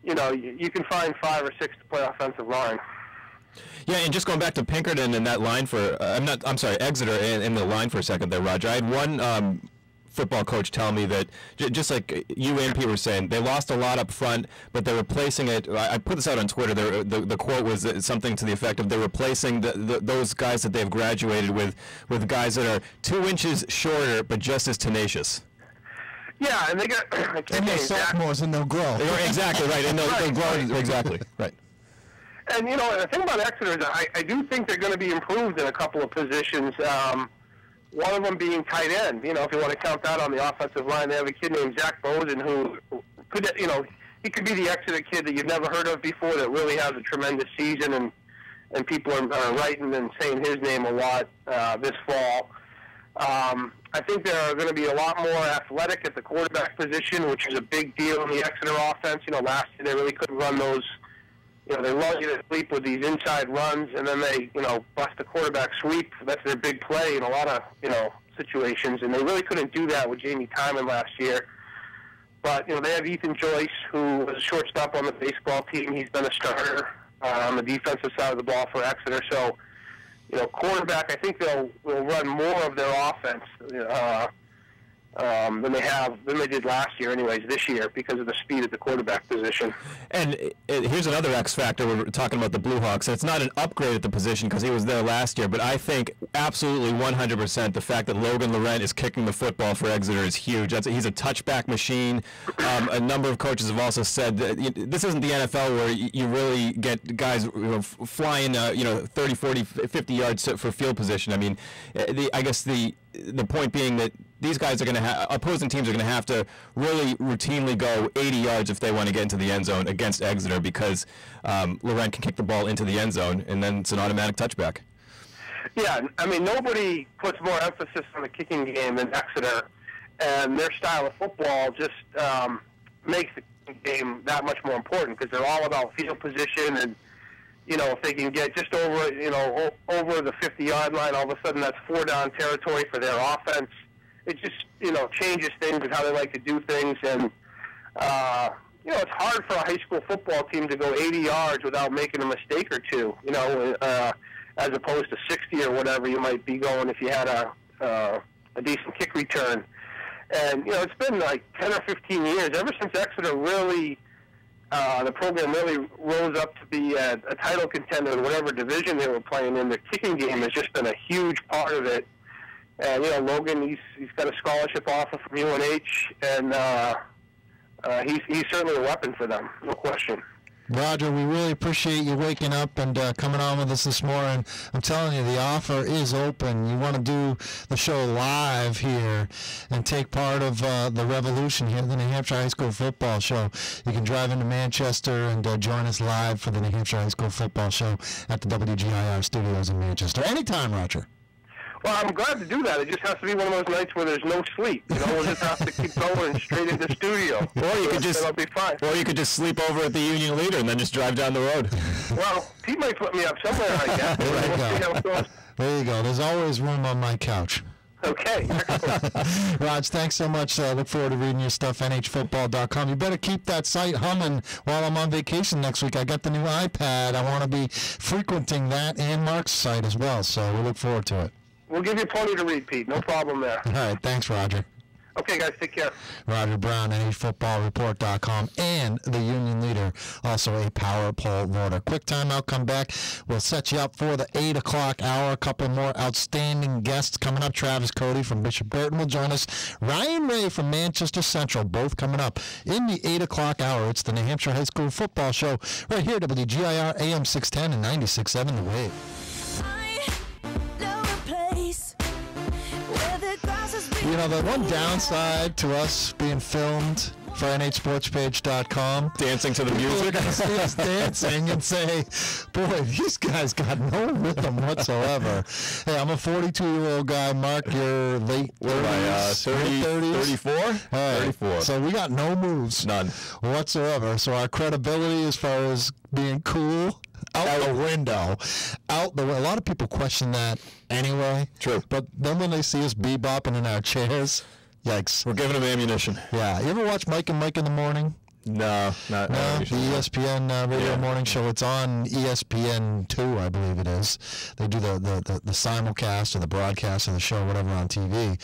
Speaker 2: You can find 5 or 6 to play offensive line.
Speaker 6: Yeah, and just going back to Pinkerton and that line for, Exeter in the line for a second there, Roger. I had one football coach tell me that, just like you and Pete were saying, they lost a lot up front, but they're replacing it. I put this out on Twitter. The quote was something to the effect of they're replacing those guys that they've graduated with guys that are 2 inches shorter but just as tenacious.
Speaker 2: Yeah, and they got
Speaker 5: and they're sophomores and they'll grow.
Speaker 6: Exactly right, and they'll grow. Exactly right.
Speaker 2: And the thing about Exeter is I do think they're going to be improved in a couple of positions. One of them being tight end. If you want to count that on the offensive line, they have a kid named Zach Bozen who could, he could be the Exeter kid that you've never heard of before that really has a tremendous season, and people are writing and saying his name a lot this fall. I think they're going to be a lot more athletic at the quarterback position, which is a big deal in the Exeter offense. Last year they really couldn't run those. They lull you to sleep with these inside runs, and then they, bust the quarterback sweep. That's their big play in a lot of, situations, and they really couldn't do that with Jamie Timon last year. But, they have Ethan Joyce, who was a shortstop on the baseball team. He's been a starter on the defensive side of the ball for Exeter. So, quarterback, I think they'll run more of their offense than they did last year, anyways, this year, because of the speed at the quarterback position.
Speaker 6: And here's another X factor. We're talking about the Blue Hawks. It's not an upgrade at the position because he was there last year, but I think absolutely 100% the fact that Logan Laurent is kicking the football for Exeter is huge. He's a touchback machine. A number of coaches have also said that this isn't the NFL where you really get guys flying 30, 40, 50 yards for field position. I mean, I guess the point being that these guys are going to opposing teams are going to have to really routinely go 80 yards if they want to get into the end zone against Exeter because Laurent can kick the ball into the end zone and then it's an automatic touchback.
Speaker 2: Yeah, I mean, nobody puts more emphasis on the kicking game than Exeter, and their style of football just makes the kicking game that much more important because they're all about field position and, if they can get just over the 50-yard line, all of a sudden that's 4-down territory for their offense. It just, changes things and how they like to do things. And, it's hard for a high school football team to go 80 yards without making a mistake or two, as opposed to 60 or whatever you might be going if you had a decent kick return. And, it's been like 10 or 15 years, ever since Exeter really the program really rose up to be a title contender in whatever division they were playing in. The kicking game has just been a huge part of it. And, Logan, he's got a scholarship offer from UNH, and he's certainly a weapon for them, no question.
Speaker 5: Roger, we really appreciate you waking up and coming on with us this morning. I'm telling you, the offer is open. You want to do the show live here and take part of the revolution here at the New Hampshire High School Football Show. You can drive into Manchester and join us live for the New Hampshire High School Football Show at the WGIR studios in Manchester. Anytime, Roger.
Speaker 2: Well, I'm glad to do that. It just has to be one of those nights where there's no sleep. You know, we'll just have to keep going straight into the studio.
Speaker 6: Or you could
Speaker 2: that'll be fine.
Speaker 6: Or you could just sleep over at the Union Leader and then just drive down the road.
Speaker 2: Well, Pete might put me up somewhere, I guess.
Speaker 5: There you
Speaker 2: We'll see how it
Speaker 5: go.
Speaker 2: goes.
Speaker 5: There you go. There's always room on my couch.
Speaker 2: Okay, excellent.
Speaker 5: Raj, thanks so much. Look forward to reading your stuff, nhfootball.com. You better keep that site humming while I'm on vacation next week. I got the new iPad. I want to be frequenting that and Marc's site as well, so we look forward to it.
Speaker 2: We'll give you plenty to read, Pete. No problem there.
Speaker 5: All right, thanks, Roger.
Speaker 2: Okay, guys, take care.
Speaker 5: Roger Brown, nhfootballreport.com, and the Union Leader, also a Power Poll voter. Quick timeout, come back. We'll set you up for the 8 o'clock hour. A couple more outstanding guests coming up. Travis Cody from Bishop Burton will join us. Ryan Ray from Manchester Central, both coming up in the 8 o'clock hour. It's the New Hampshire High School Football Show right here, WGIR AM 610 and 96.7 The Wave. You know, the one downside to us being filmed for nhsportspage.com,
Speaker 6: dancing to the
Speaker 5: people
Speaker 6: music.
Speaker 5: are going to see us dancing and say, boy, these guys got no rhythm whatsoever. Hey, I'm a 42-year-old guy. Mark, you're late 30s,
Speaker 6: 34?
Speaker 5: All right.
Speaker 6: 34.
Speaker 5: So we got no moves.
Speaker 6: None.
Speaker 5: Whatsoever. So our credibility as far as being cool, out the window. A lot of people question that anyway.
Speaker 6: True.
Speaker 5: But then when they see us bebopping in our chairs, yikes.
Speaker 6: We're giving them ammunition.
Speaker 5: Yeah. You ever watch Mike and Mike in the Morning?
Speaker 6: No, not
Speaker 5: No, the ESPN radio morning show. It's on ESPN 2, I believe it is. They do the simulcast or the broadcast of the show, whatever, on TV,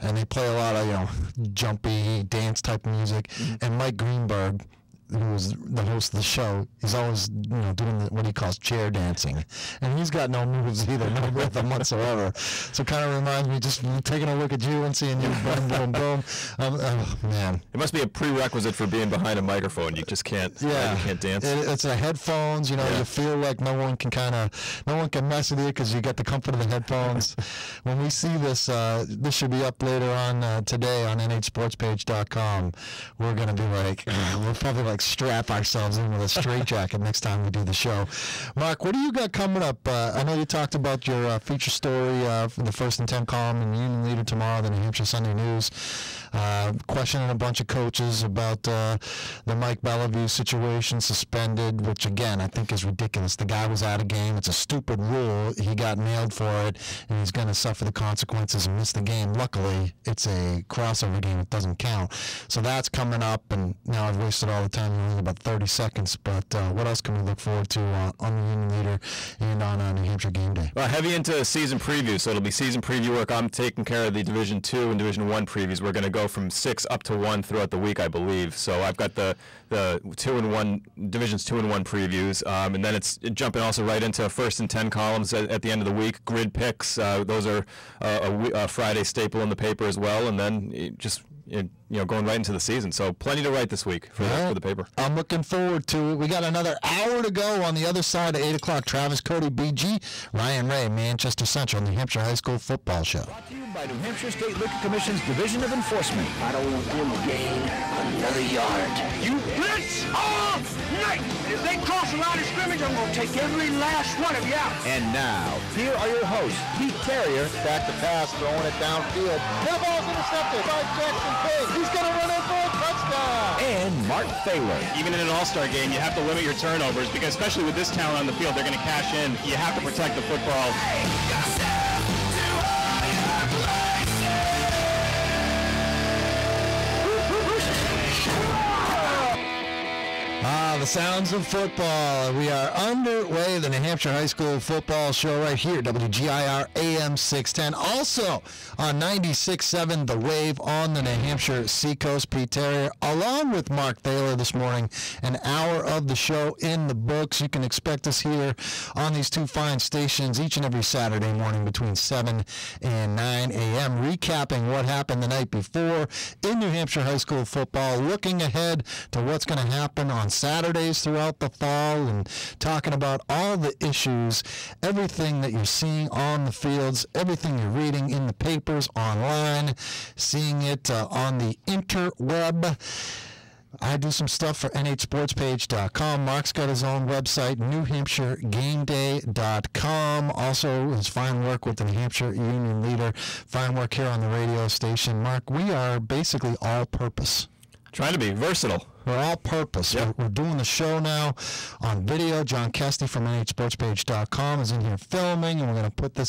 Speaker 5: and they play a lot of jumpy dance type music. Mm-hmm. And Mike Greenberg, who's the host of the show, is always doing what he calls chair dancing, and he's got no moves either, no rhythm whatsoever. So it kind of reminds me, just taking a look at you and seeing you boom, boom, boom. Oh, man,
Speaker 6: it must be a prerequisite for being behind a microphone. You just can't.
Speaker 5: Yeah,
Speaker 6: you can't dance.
Speaker 5: It's the headphones. You feel like no one can mess with you because you got the comfort of the headphones. When we see this, this should be up later on today on nhsportspage.com. We're gonna be like, we're probably like strap ourselves in with a straitjacket next time we do the show. Mark, what do you got coming up? I know you talked about your feature story for the First and 10 column in the Union Leader tomorrow, the New Hampshire Sunday News, questioning a bunch of coaches about the Mike Bellevue situation, suspended, which again I think is ridiculous. The guy was out of game. It's a stupid rule. He got nailed for it, and he's going to suffer the consequences and miss the game. Luckily, it's a crossover game. It doesn't count. So that's coming up, and now I've wasted all the time, only about 30 seconds, but what else can we look forward to on the Union Leader and on New Hampshire Game Day?
Speaker 6: Well, heavy into season preview, so it'll be season preview work. I'm taking care of the Division 2 and Division 1 previews. We're going to go from 6 up to 1 throughout the week, I believe. So I've got the 2 and 1 Divisions 2 and 1 previews, and then it's jumping also right into First and 10 columns at the end of the week. Grid picks, those are a Friday staple in the paper as well, and then just going right into the season. So plenty to write this week for the paper.
Speaker 5: I'm looking forward to it. We got another hour to go on the other side at 8 o'clock. Travis Cody, BG, Ryan Ray, Manchester Central, New Hampshire High School Football Show.
Speaker 1: Brought to you by New Hampshire State Liquor Commission's Division of Enforcement.
Speaker 4: I don't want them to gain another yard.
Speaker 3: You blitz all night! If they cross the line of scrimmage, I'm going to take every last one of you out.
Speaker 1: And now, here are your hosts, Pete Tarrier, back to pass, throwing it downfield.
Speaker 5: The ball's intercepted by Jackson Page. He's going to run in for a touchdown.
Speaker 1: And Marc Thaler.
Speaker 7: Even in an all-star game, you have to limit your turnovers because especially with this talent on the field, they're going to cash in. You have to protect the football.
Speaker 5: The sounds of football. We are underway. The New Hampshire High School Football Show right here, WGIR AM 610. Also on 96.7 The Wave on the New Hampshire Seacoast. Pete Tarrier, along with Marc Thaler this morning. An hour of the show in the books. You can expect us here on these two fine stations each and every Saturday morning between 7 and 9 a.m. recapping what happened the night before in New Hampshire High School football, looking ahead to what's going to happen on Saturday Saturdays throughout the fall and talking about all the issues, everything that you're seeing on the fields, everything you're reading in the papers, online, seeing it on the interweb. I do some stuff for nhsportspage.com. Marc's got his own website, NewHampshireGameDay.com. Also, his fine work with the New Hampshire Union Leader, fine work here on the radio station. Marc, we are basically all-purpose.
Speaker 6: Trying to be versatile.
Speaker 5: We're all-purpose.
Speaker 6: Yep.
Speaker 5: We're doing the show now on video. John Kesty from nhsportspage.com is in here filming, and we're going to put the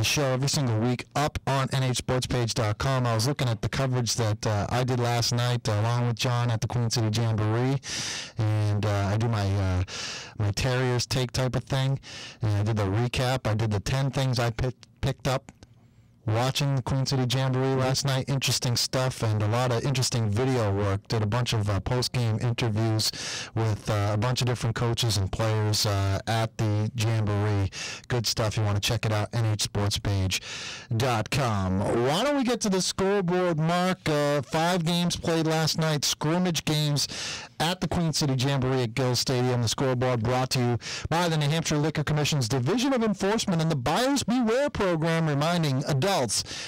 Speaker 5: show every single week up on nhsportspage.com. I was looking at the coverage that I did last night along with John at the Queen City Jamboree, and I do my Tarrier's take type of thing, and I did the recap. I did the 10 things I picked up watching the Queen City Jamboree last night. Interesting stuff and a lot of interesting video work. Did a bunch of post-game interviews with a bunch of different coaches and players at the Jamboree. Good stuff. You want to check it out, nhsportspage.com. Why don't we get to the scoreboard, Marc? 5 games played last night, scrimmage games at the Queen City Jamboree at Gill Stadium. The scoreboard brought to you by the New Hampshire Liquor Commission's Division of Enforcement and the Buyers Beware program, reminding adults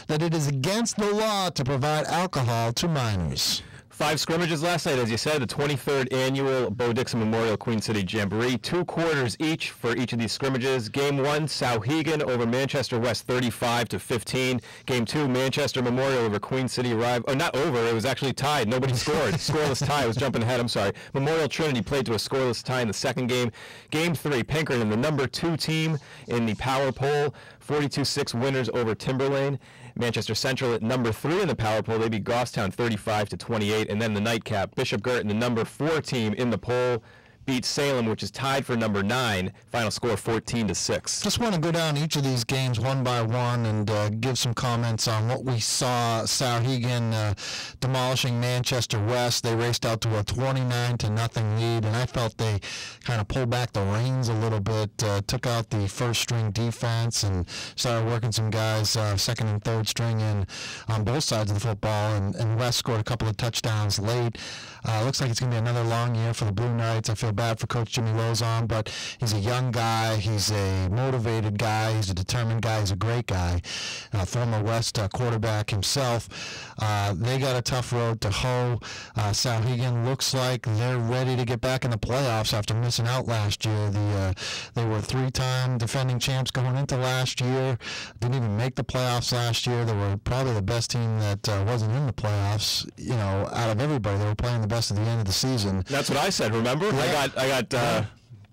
Speaker 5: that it is against the law to provide alcohol to minors.
Speaker 6: 5 scrimmages last night, as you said, the 23rd annual Bo Dixon Memorial Queen City Jamboree. 2 quarters each for each of these scrimmages. Game 1, Souhegan over Manchester West 35-15. Game 2, Manchester Memorial over Queen City Rival. Oh, not over. It was actually tied. Nobody scored. Scoreless tie. I was jumping ahead. I'm sorry. Memorial Trinity played to a scoreless tie in the second game. Game 3, Pinkerton, the number 2 team in the power poll. 42-6 winners over Timberlane. Manchester Central at number 3 in the power poll. They beat Goffstown 35-28. And then the nightcap, Bishop Girton, the number 4 team in the poll, beat Salem, which is tied for number 9. Final score 14-6.
Speaker 5: Just want to go down each of these games one by one and give some comments on what we saw. Souhegan demolishing Manchester West. They raced out to a 29-0 lead, and I felt they kind of pulled back the reins a little bit, took out the first string defense and started working some guys second and third string in on both sides of the football, and West scored a couple of touchdowns late. Looks like it's going to be another long year for the Blue Knights. I feel bad for Coach Jimmy Lozon, but he's a young guy. He's a motivated guy. He's a determined guy. He's a great guy. Former West quarterback himself. They got a tough road to hoe. Souhegan looks like they're ready to get back in the playoffs after missing out last year. They were 3-time defending champs going into last year. Didn't even make the playoffs last year. They were probably the best team that wasn't in the playoffs. You know, out of everybody, they were playing the best at the end of the season.
Speaker 6: That's what I said. Remember? Yeah. I got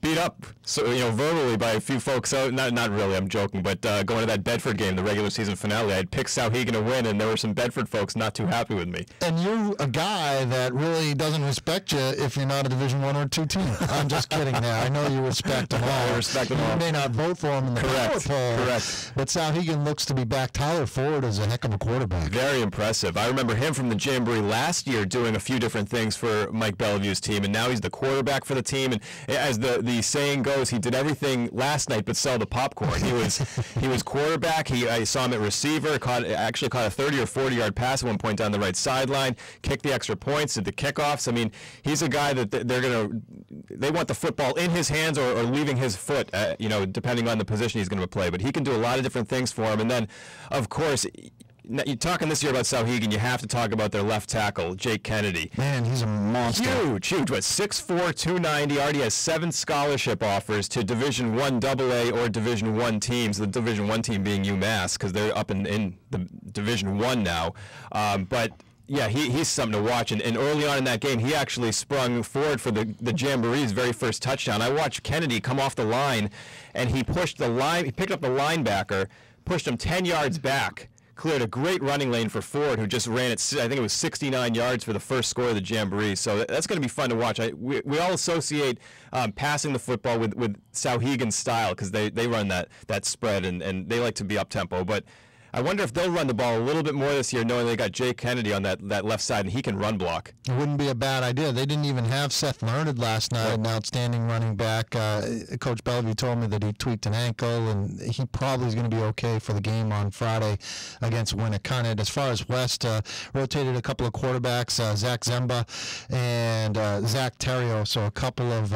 Speaker 6: beat up, so verbally by a few folks. So not really. I'm joking. But going to that Bedford game, the regular season finale, I'd picked Souhegan to win, and there were some Bedford folks not too happy with me.
Speaker 5: And you're a guy that really doesn't respect you if you're not a Division 1 or 2 team. I'm just kidding there. I know you respect them all.
Speaker 6: I respect them all.
Speaker 5: You may not vote for them in the power poll.
Speaker 6: Correct.
Speaker 5: But Souhegan looks to be back. Tyler Ford is a heck of a quarterback.
Speaker 6: Very impressive. I remember him from the Jamboree last year doing a few different things for Mike Bellevue's team, and now he's the quarterback for the team. And as the saying goes, he did everything last night but sell the popcorn. He was quarterback. I saw him at receiver. Actually caught a 30 or 40 yard pass at one point down the right sideline. Kicked the extra points. Did the kickoffs. I mean, he's a guy that they want the football in his hands or leaving his foot. Depending on the position he's going to play. But he can do a lot of different things for him. And then, of course, you're talking this year about Souhegan, you have to talk about their left tackle, Jake Kennedy.
Speaker 5: Man, he's a monster.
Speaker 6: Huge. What, 6'4", 290, already has 7 scholarship offers to Division I AA or Division I teams, the Division I team being UMass, because they're up in the Division I now. But yeah, he's something to watch. And early on in that game, he actually sprung forward for the Jamboree's very first touchdown. I watched Kennedy come off the line, and he picked up the linebacker, pushed him 10 yards back, cleared a great running lane for Ford, who just ran it, I think it was 69 yards for the first score of the Jamboree. So that's going to be fun to watch. We all associate passing the football with Souhegan's style, because they run that spread, and they like to be up-tempo. But I wonder if they'll run the ball a little bit more this year, knowing they got Jake Kennedy on that left side, and he can run block.
Speaker 5: It wouldn't be a bad idea. They didn't even have Seth Leonard last night, an outstanding running back. Coach Bellevue told me that he tweaked an ankle, and he probably is going to be okay for the game on Friday against Winnicott. As far as West, rotated a couple of quarterbacks, Zach Zemba and Zach Tarrier, so a couple of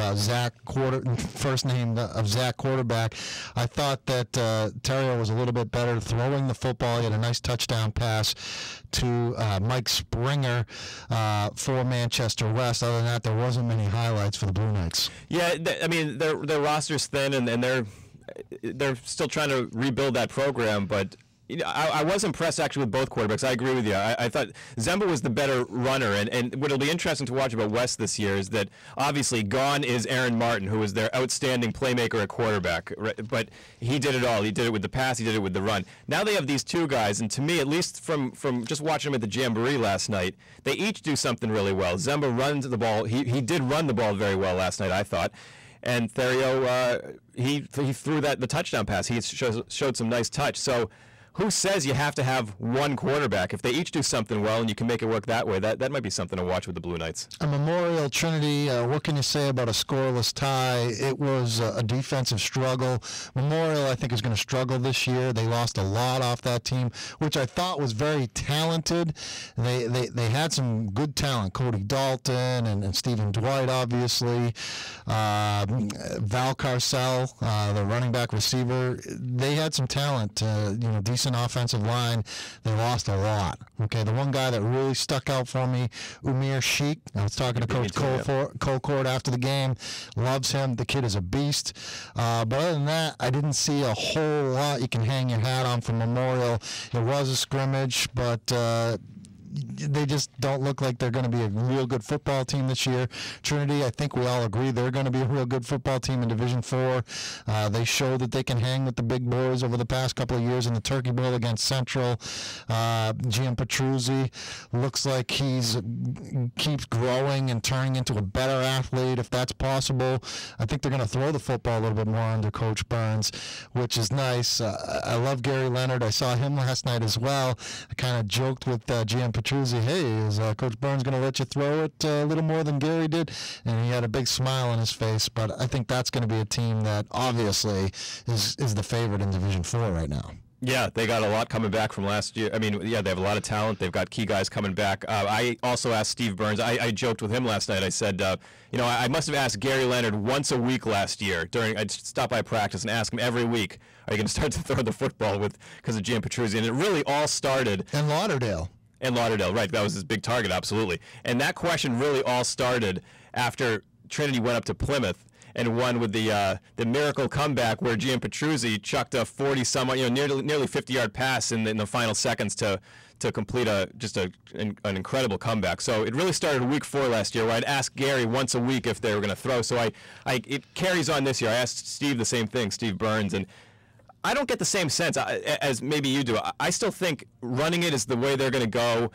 Speaker 5: first name of Zach quarterback. I thought that Tarrier was a little bit better throwing the football. He had a nice touchdown pass to Mike Springer for Manchester West. Other than that, there wasn't many highlights for the Blue Knights.
Speaker 6: Yeah, I mean, their roster's thin, and they're still trying to rebuild that program, but I was impressed actually with both quarterbacks. I agree with you. I thought Zemba was the better runner, and what'll be interesting to watch about West this year is that obviously gone is Aaron Martin, who was their outstanding playmaker at quarterback. But he did it all. He did it with the pass. He did it with the run. Now they have these two guys, and to me, at least from just watching them at the Jamboree last night, they each do something really well. Zemba runs the ball. He did run the ball very well last night, I thought. And Thaler, he threw the touchdown pass. He showed some nice touch. So who says you have to have one quarterback? If they each do something well and you can make it work that way, that might be something to watch with the Blue Knights.
Speaker 5: A Memorial Trinity, what can you say about a scoreless tie? It was a defensive struggle. Memorial, I think, is going to struggle this year. They lost a lot off that team, which I thought was very talented. They had some good talent, Cody Dalton and Stephen Dwight, obviously. Val Carcel, the running back receiver, they had some talent, decent offensive line. They lost a lot. Okay, the one guy that really stuck out for me, Umir Sheik. I was talking to Coach Colcord after the game. Loves him. The kid is a beast. But other than that, I didn't see a whole lot you can hang your hat on from Memorial. It was a scrimmage, but they just don't look like they're going to be a real good football team this year. Trinity, I think we all agree they're going to be a real good football team in Division 4. They show that they can hang with the big boys over the past couple of years in the Turkey Bowl against Central. GM Petruzzi looks like keeps growing and turning into a better athlete, if that's possible. I think they're going to throw the football a little bit more under Coach Burns, which is nice. I love Gary Leonard. I saw him last night as well. I kind of joked with GM Petruzzi, hey, is Coach Burns going to let you throw it a little more than Gary did? And he had a big smile on his face, but I think that's going to be a team that obviously is the favorite in Division 4 right now.
Speaker 6: Yeah, they got a lot coming back from last year. I mean, yeah, they have a lot of talent. They've got key guys coming back. I also asked Steve Burns. I joked with him last night. I said, I must have asked Gary Leonard once a week last year. I'd stop by practice and ask him every week, are you going to start to throw the football because of GM Petruzzi? And it really all started
Speaker 5: in Lauderdale.
Speaker 6: In Lauderdale, right. That was his big target, absolutely. And that question really all started after Trinity went up to Plymouth and won with the miracle comeback where GM Petruzzi chucked a 40-some, nearly 50-yard pass in the final seconds to complete an incredible comeback. So it really started week 4 last year where I'd ask Gary once a week if they were going to throw. So it carries on this year. I asked Steve the same thing, Steve Burns, and I don't get the same sense as maybe you do. I still think running it is the way they're going to go.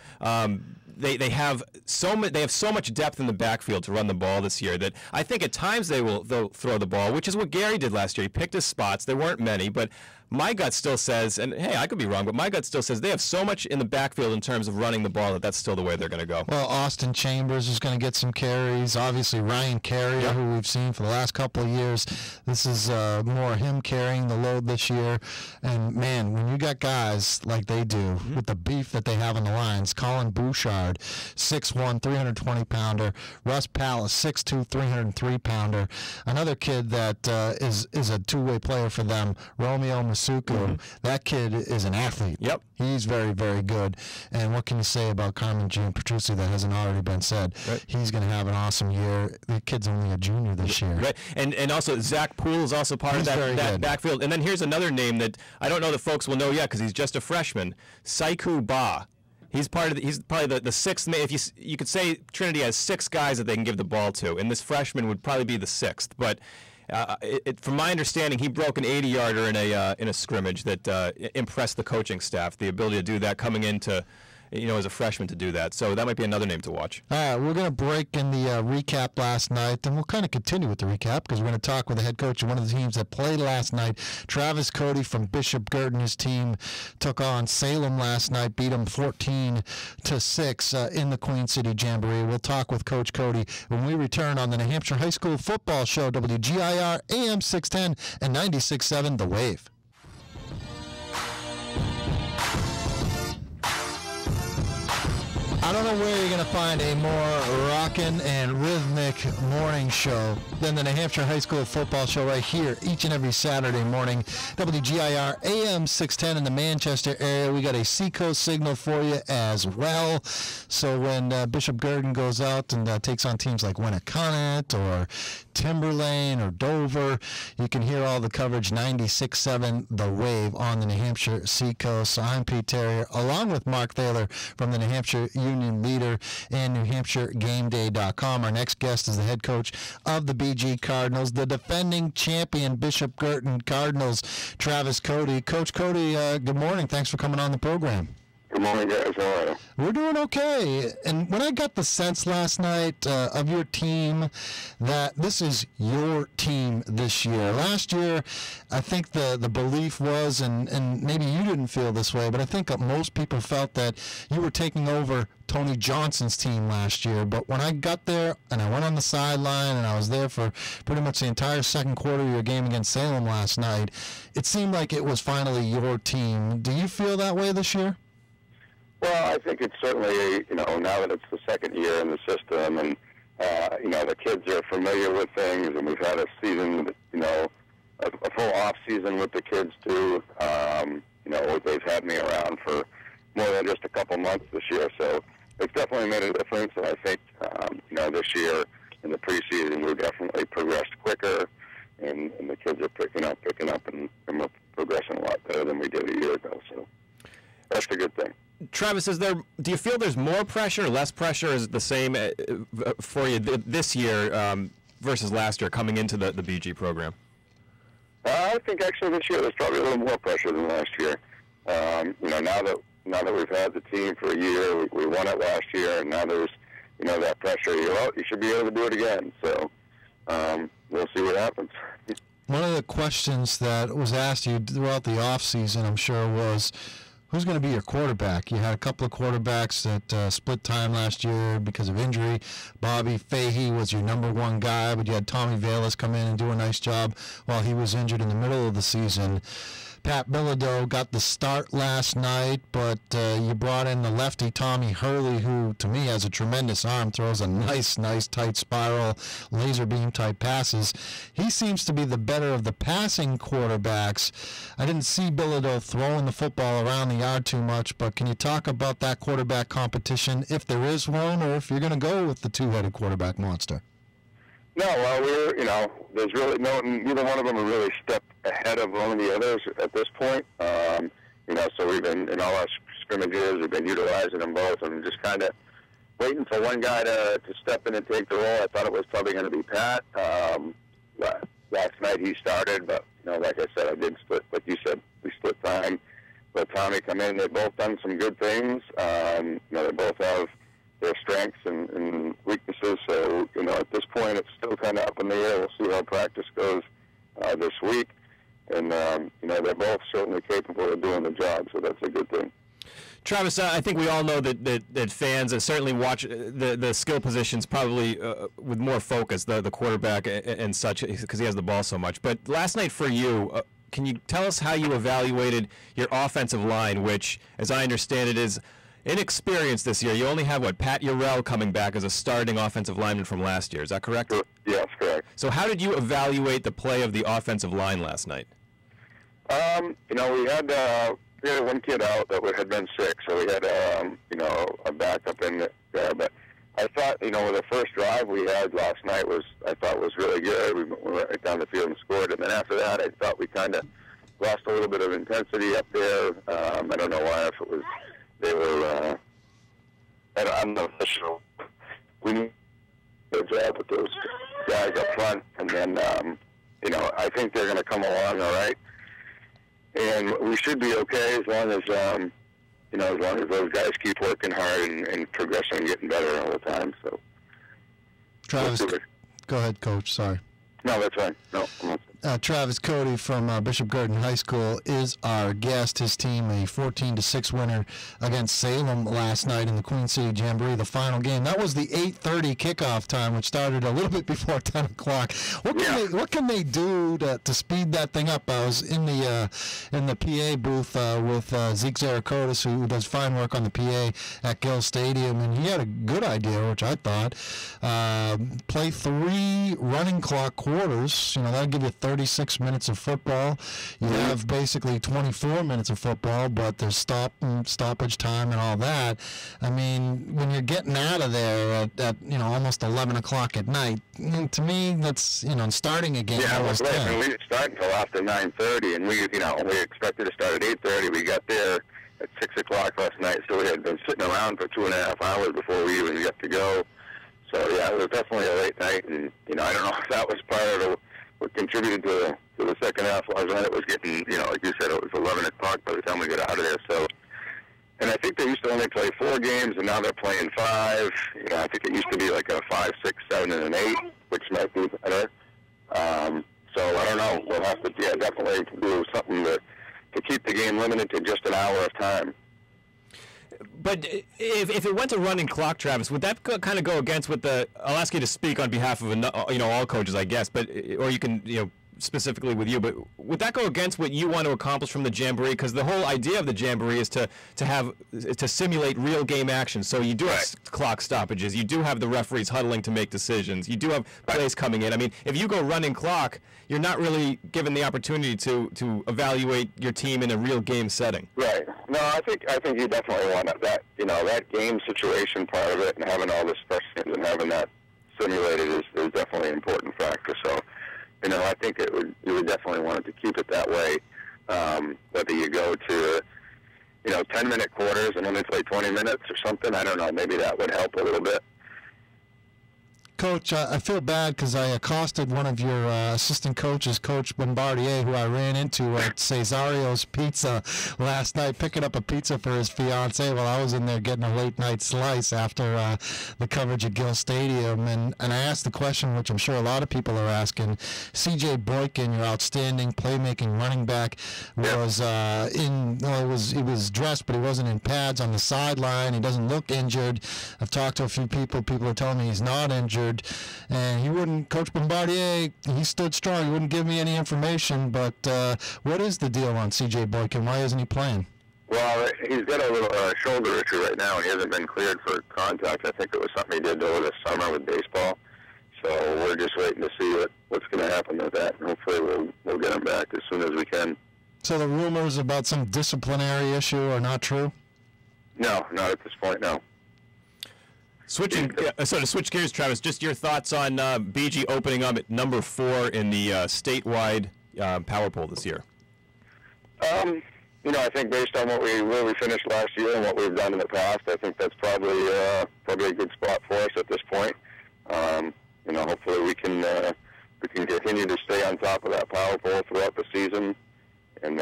Speaker 6: They have so much depth in the backfield to run the ball this year that I think at times they'll throw the ball, which is what Gary did last year. He picked his spots. There weren't many, but my gut still says, and hey, I could be wrong, but my gut still says they have so much in the backfield in terms of running the ball that's still the way they're going to go.
Speaker 5: Well, Austin Chambers is going to get some carries. Obviously, Ryan Carrier, who we've seen for the last couple of years. This is more him carrying the load this year. And, man, when you got guys like they do with the beef that they have on the lines, Colin Bouchard, 6'1", 320-pounder. Russ Pallas, 6'2", 303-pounder. Another kid that is a two-way player for them, Romeo Masuku. That kid is an athlete.
Speaker 6: Yep.
Speaker 5: He's very, very good. And what can you say about Carmen Jean Petruzzi that hasn't already been said? Right. He's going to have an awesome year. The kid's only a junior this year.
Speaker 6: Right. And also Zach Poole is also part of that backfield. And then here's another name that I don't know that folks will know yet because he's just a freshman, Saiku Ba. He's probably the sixth. If you could say Trinity has 6 guys that they can give the ball to, and this freshman would probably be the 6th. But from my understanding, he broke an 80-yarder in a scrimmage that impressed the coaching staff. The ability to do that coming into as a freshman to do that. So that might be another name to watch.
Speaker 5: All right, we're going to break in the recap last night, and we'll kind of continue with the recap because we're going to talk with the head coach of one of the teams that played last night. Travis Cody from Bishop Girton. His team took on Salem last night, beat them 14-6 in the Queen City Jamboree. We'll talk with Coach Cody when we return on the New Hampshire High School Football Show, WGIR AM 610 and 96.7 The Wave. I don't know where you're going to find a more rockin' and rhythmic morning show than the New Hampshire High School Football Show right here each and every Saturday morning. WGIR AM 610 in the Manchester area. We got a Seacoast signal for you as well. So when Bishop Girton goes out and takes on teams like Winnicott or Timberlane or Dover, you can hear all the coverage 96.7 The Wave on the New Hampshire Seacoast. So I'm Pete Tarrier along with Marc Thaler from the New Hampshire Union Leader and NewHampshireGameDay.com. Our next guest is the head coach of the BG Cardinals, the defending champion Bishop Girton Cardinals, Travis Cody. Coach Cody, good morning. Thanks for coming on the program.
Speaker 8: Good morning, guys. How are you?
Speaker 5: We're doing okay. And when I got the sense last night of your team that this is your team this year. Last year, I think the belief was, and maybe you didn't feel this way, but I think most people felt that you were taking over Tony Johnson's team last year. But when I got there and I went on the sideline and I was there for pretty much the entire second quarter of your game against Salem last night, it seemed like it was finally your team. Do you feel that way this year?
Speaker 8: Well, I think it's certainly, now that it's the second year in the system and, the kids are familiar with things and we've had a season, a full off season with the kids too. They've had me around for more than just a couple months this year. So it's definitely made a difference. And I think, this year in the preseason, we've definitely progressed quicker and the kids are picking up and we're progressing a lot better than we did a year ago. So that's a good thing.
Speaker 6: Travis, do you feel there's more pressure, less pressure? Is it the same for you this year versus last year coming into the BG program?
Speaker 8: I think actually this year there's probably a little more pressure than last year. Now that we've had the team for a year, we won it last year, and now there's that pressure. You should be able to do it again. So we'll see what happens.
Speaker 5: One of the questions that was asked you throughout the off season, I'm sure, was, who's going to be your quarterback? You had a couple of quarterbacks that split time last year because of injury. Bobby Fahey was your number one guy, but you had Tommy Valis come in and do a nice job while he was injured in the middle of the season. Pat Bilodeau got the start last night, but you brought in the lefty Tommy Hurley, who to me has a tremendous arm, throws a nice tight spiral, laser beam type passes. He seems to be the better of the passing quarterbacks. I didn't see Bilodeau throwing the football around the yard too much, but can you talk about that quarterback competition, if there is one, or if you're going to go with the two-headed quarterback monster?
Speaker 8: No, well, there's really neither one of them have really stepped ahead of one of the others at this point. So we've been, in all our scrimmages, we've been utilizing them both and just kind of waiting for one guy to step in and take the role. I thought it was probably going to be Pat. Last night he started, but, like I said, I did split, like you said, we split time. But Tommy come in, they've both done some good things. They both have their strengths and weaknesses. So, at this point, it's still kind of up in the air. We'll see how practice goes this week. And, they're both certainly capable of doing the job, so that's a good thing.
Speaker 6: Travis, I think we all know that fans certainly watch the skill positions probably with more focus, the quarterback and such, because he has the ball so much. But last night for you, can you tell us how you evaluated your offensive line, which, as I understand it, is inexperienced this year? You only have, Pat Urell coming back as a starting offensive lineman from last year. Is that correct?
Speaker 8: Yes, correct.
Speaker 6: So how did you evaluate the play of the offensive line last night?
Speaker 8: We had one kid out that had been sick, so we had, a backup in there. But I thought, the first drive we had last night was really good. We went right down the field and scored. And then after that, I thought we kind of lost a little bit of intensity up there. I don't know why, if it was they were, I'm not sure. We need a job with those guys up front. And then, I think they're going to come along all right. And we should be okay as long as, as long as those guys keep working hard and progressing and getting better all the time. So,
Speaker 5: Travis, go ahead, Coach. Sorry.
Speaker 8: No, that's fine. No, I'm not.
Speaker 5: Travis Cody from Bishop Girton High School is our guest. His team, a 14-6 winner against Salem last night in the Queen City Jamboree, the final game. That was the 8:30 kickoff time, which started a little bit before 10 o'clock. What can they do to speed that thing up? I was in the PA booth with Zeke Zarakotis, who does fine work on the PA at Gill Stadium, and he had a good idea, which I thought. Play 3 running clock quarters. That'll give you 36 minutes of football. You have basically 24 minutes of football, but there's stoppage time and all that. I mean, when you're getting out of there at almost 11 o'clock at night, to me, that's, starting a game.
Speaker 8: Yeah, it was late. I mean, we didn't start until after 9:30, and we expected to start at 8:30. We got there at 6 o'clock last night, so we had been sitting around for 2.5 hours before we even got to go. So, yeah, it was definitely a late night, and, I don't know if that was part of what contributed to the second half last night. It was getting, like you said, it was 11 o'clock by the time we got out of there. So, and I think they used to only play 4 games, and now they're playing 5. I think it used to be like a 5, 6, 7, and an 8, which might be better. So I don't know. We'll have to, definitely do something to keep the game limited to just an hour of time.
Speaker 6: But if it went to running clock, Travis, would that kind of go against what I'll ask you to speak on behalf of all coaches, I guess, or you can specifically with you, but would that go against what you want to accomplish from the Jamboree? Because the whole idea of the Jamboree is to simulate real game action. So you do have clock stoppages, you do have the referees huddling to make decisions, you do have plays coming in. I mean, if you go running clock, you're not really given the opportunity to evaluate your team in a real game setting. Right.
Speaker 8: No, I think you definitely want that that game situation part of it, and having all the special and having that simulated is definitely an important factor. So, I think you would definitely want it to keep it that way. Whether you go to 10-minute quarters and only play 20 minutes or something, I don't know. Maybe that would help a little bit.
Speaker 5: Coach, I feel bad because I accosted one of your assistant coaches, Coach Bombardier, who I ran into at Cesario's Pizza last night, picking up a pizza for his fiancée while I was in there getting a late-night slice after the coverage at Gill Stadium. And I asked the question, which I'm sure a lot of people are asking. C.J. Boykin, your outstanding playmaking running back, was he was dressed, but he wasn't in pads on the sideline. He doesn't look injured. I've talked to a few people. People are telling me he's not injured. And he wouldn't, Coach Bombardier, he stood strong. He wouldn't give me any information, but what is the deal on C.J. Boykin? Why isn't he playing?
Speaker 8: Well, he's got a little shoulder issue right now, and he hasn't been cleared for contact. I think it was something he did over this summer with baseball. So we're just waiting to see what's going to happen with that, and hopefully we'll get him back as soon as we can.
Speaker 5: So the rumors about some disciplinary issue are not true?
Speaker 8: No, not at this point, no.
Speaker 6: So to switch gears, Travis, just your thoughts on BG opening up at number 4 in the statewide power poll this year.
Speaker 8: I think based on where we finished last year and what we've done in the past, I think that's probably a good spot for us at this point. Hopefully we can continue to stay on top of that power poll throughout the season, and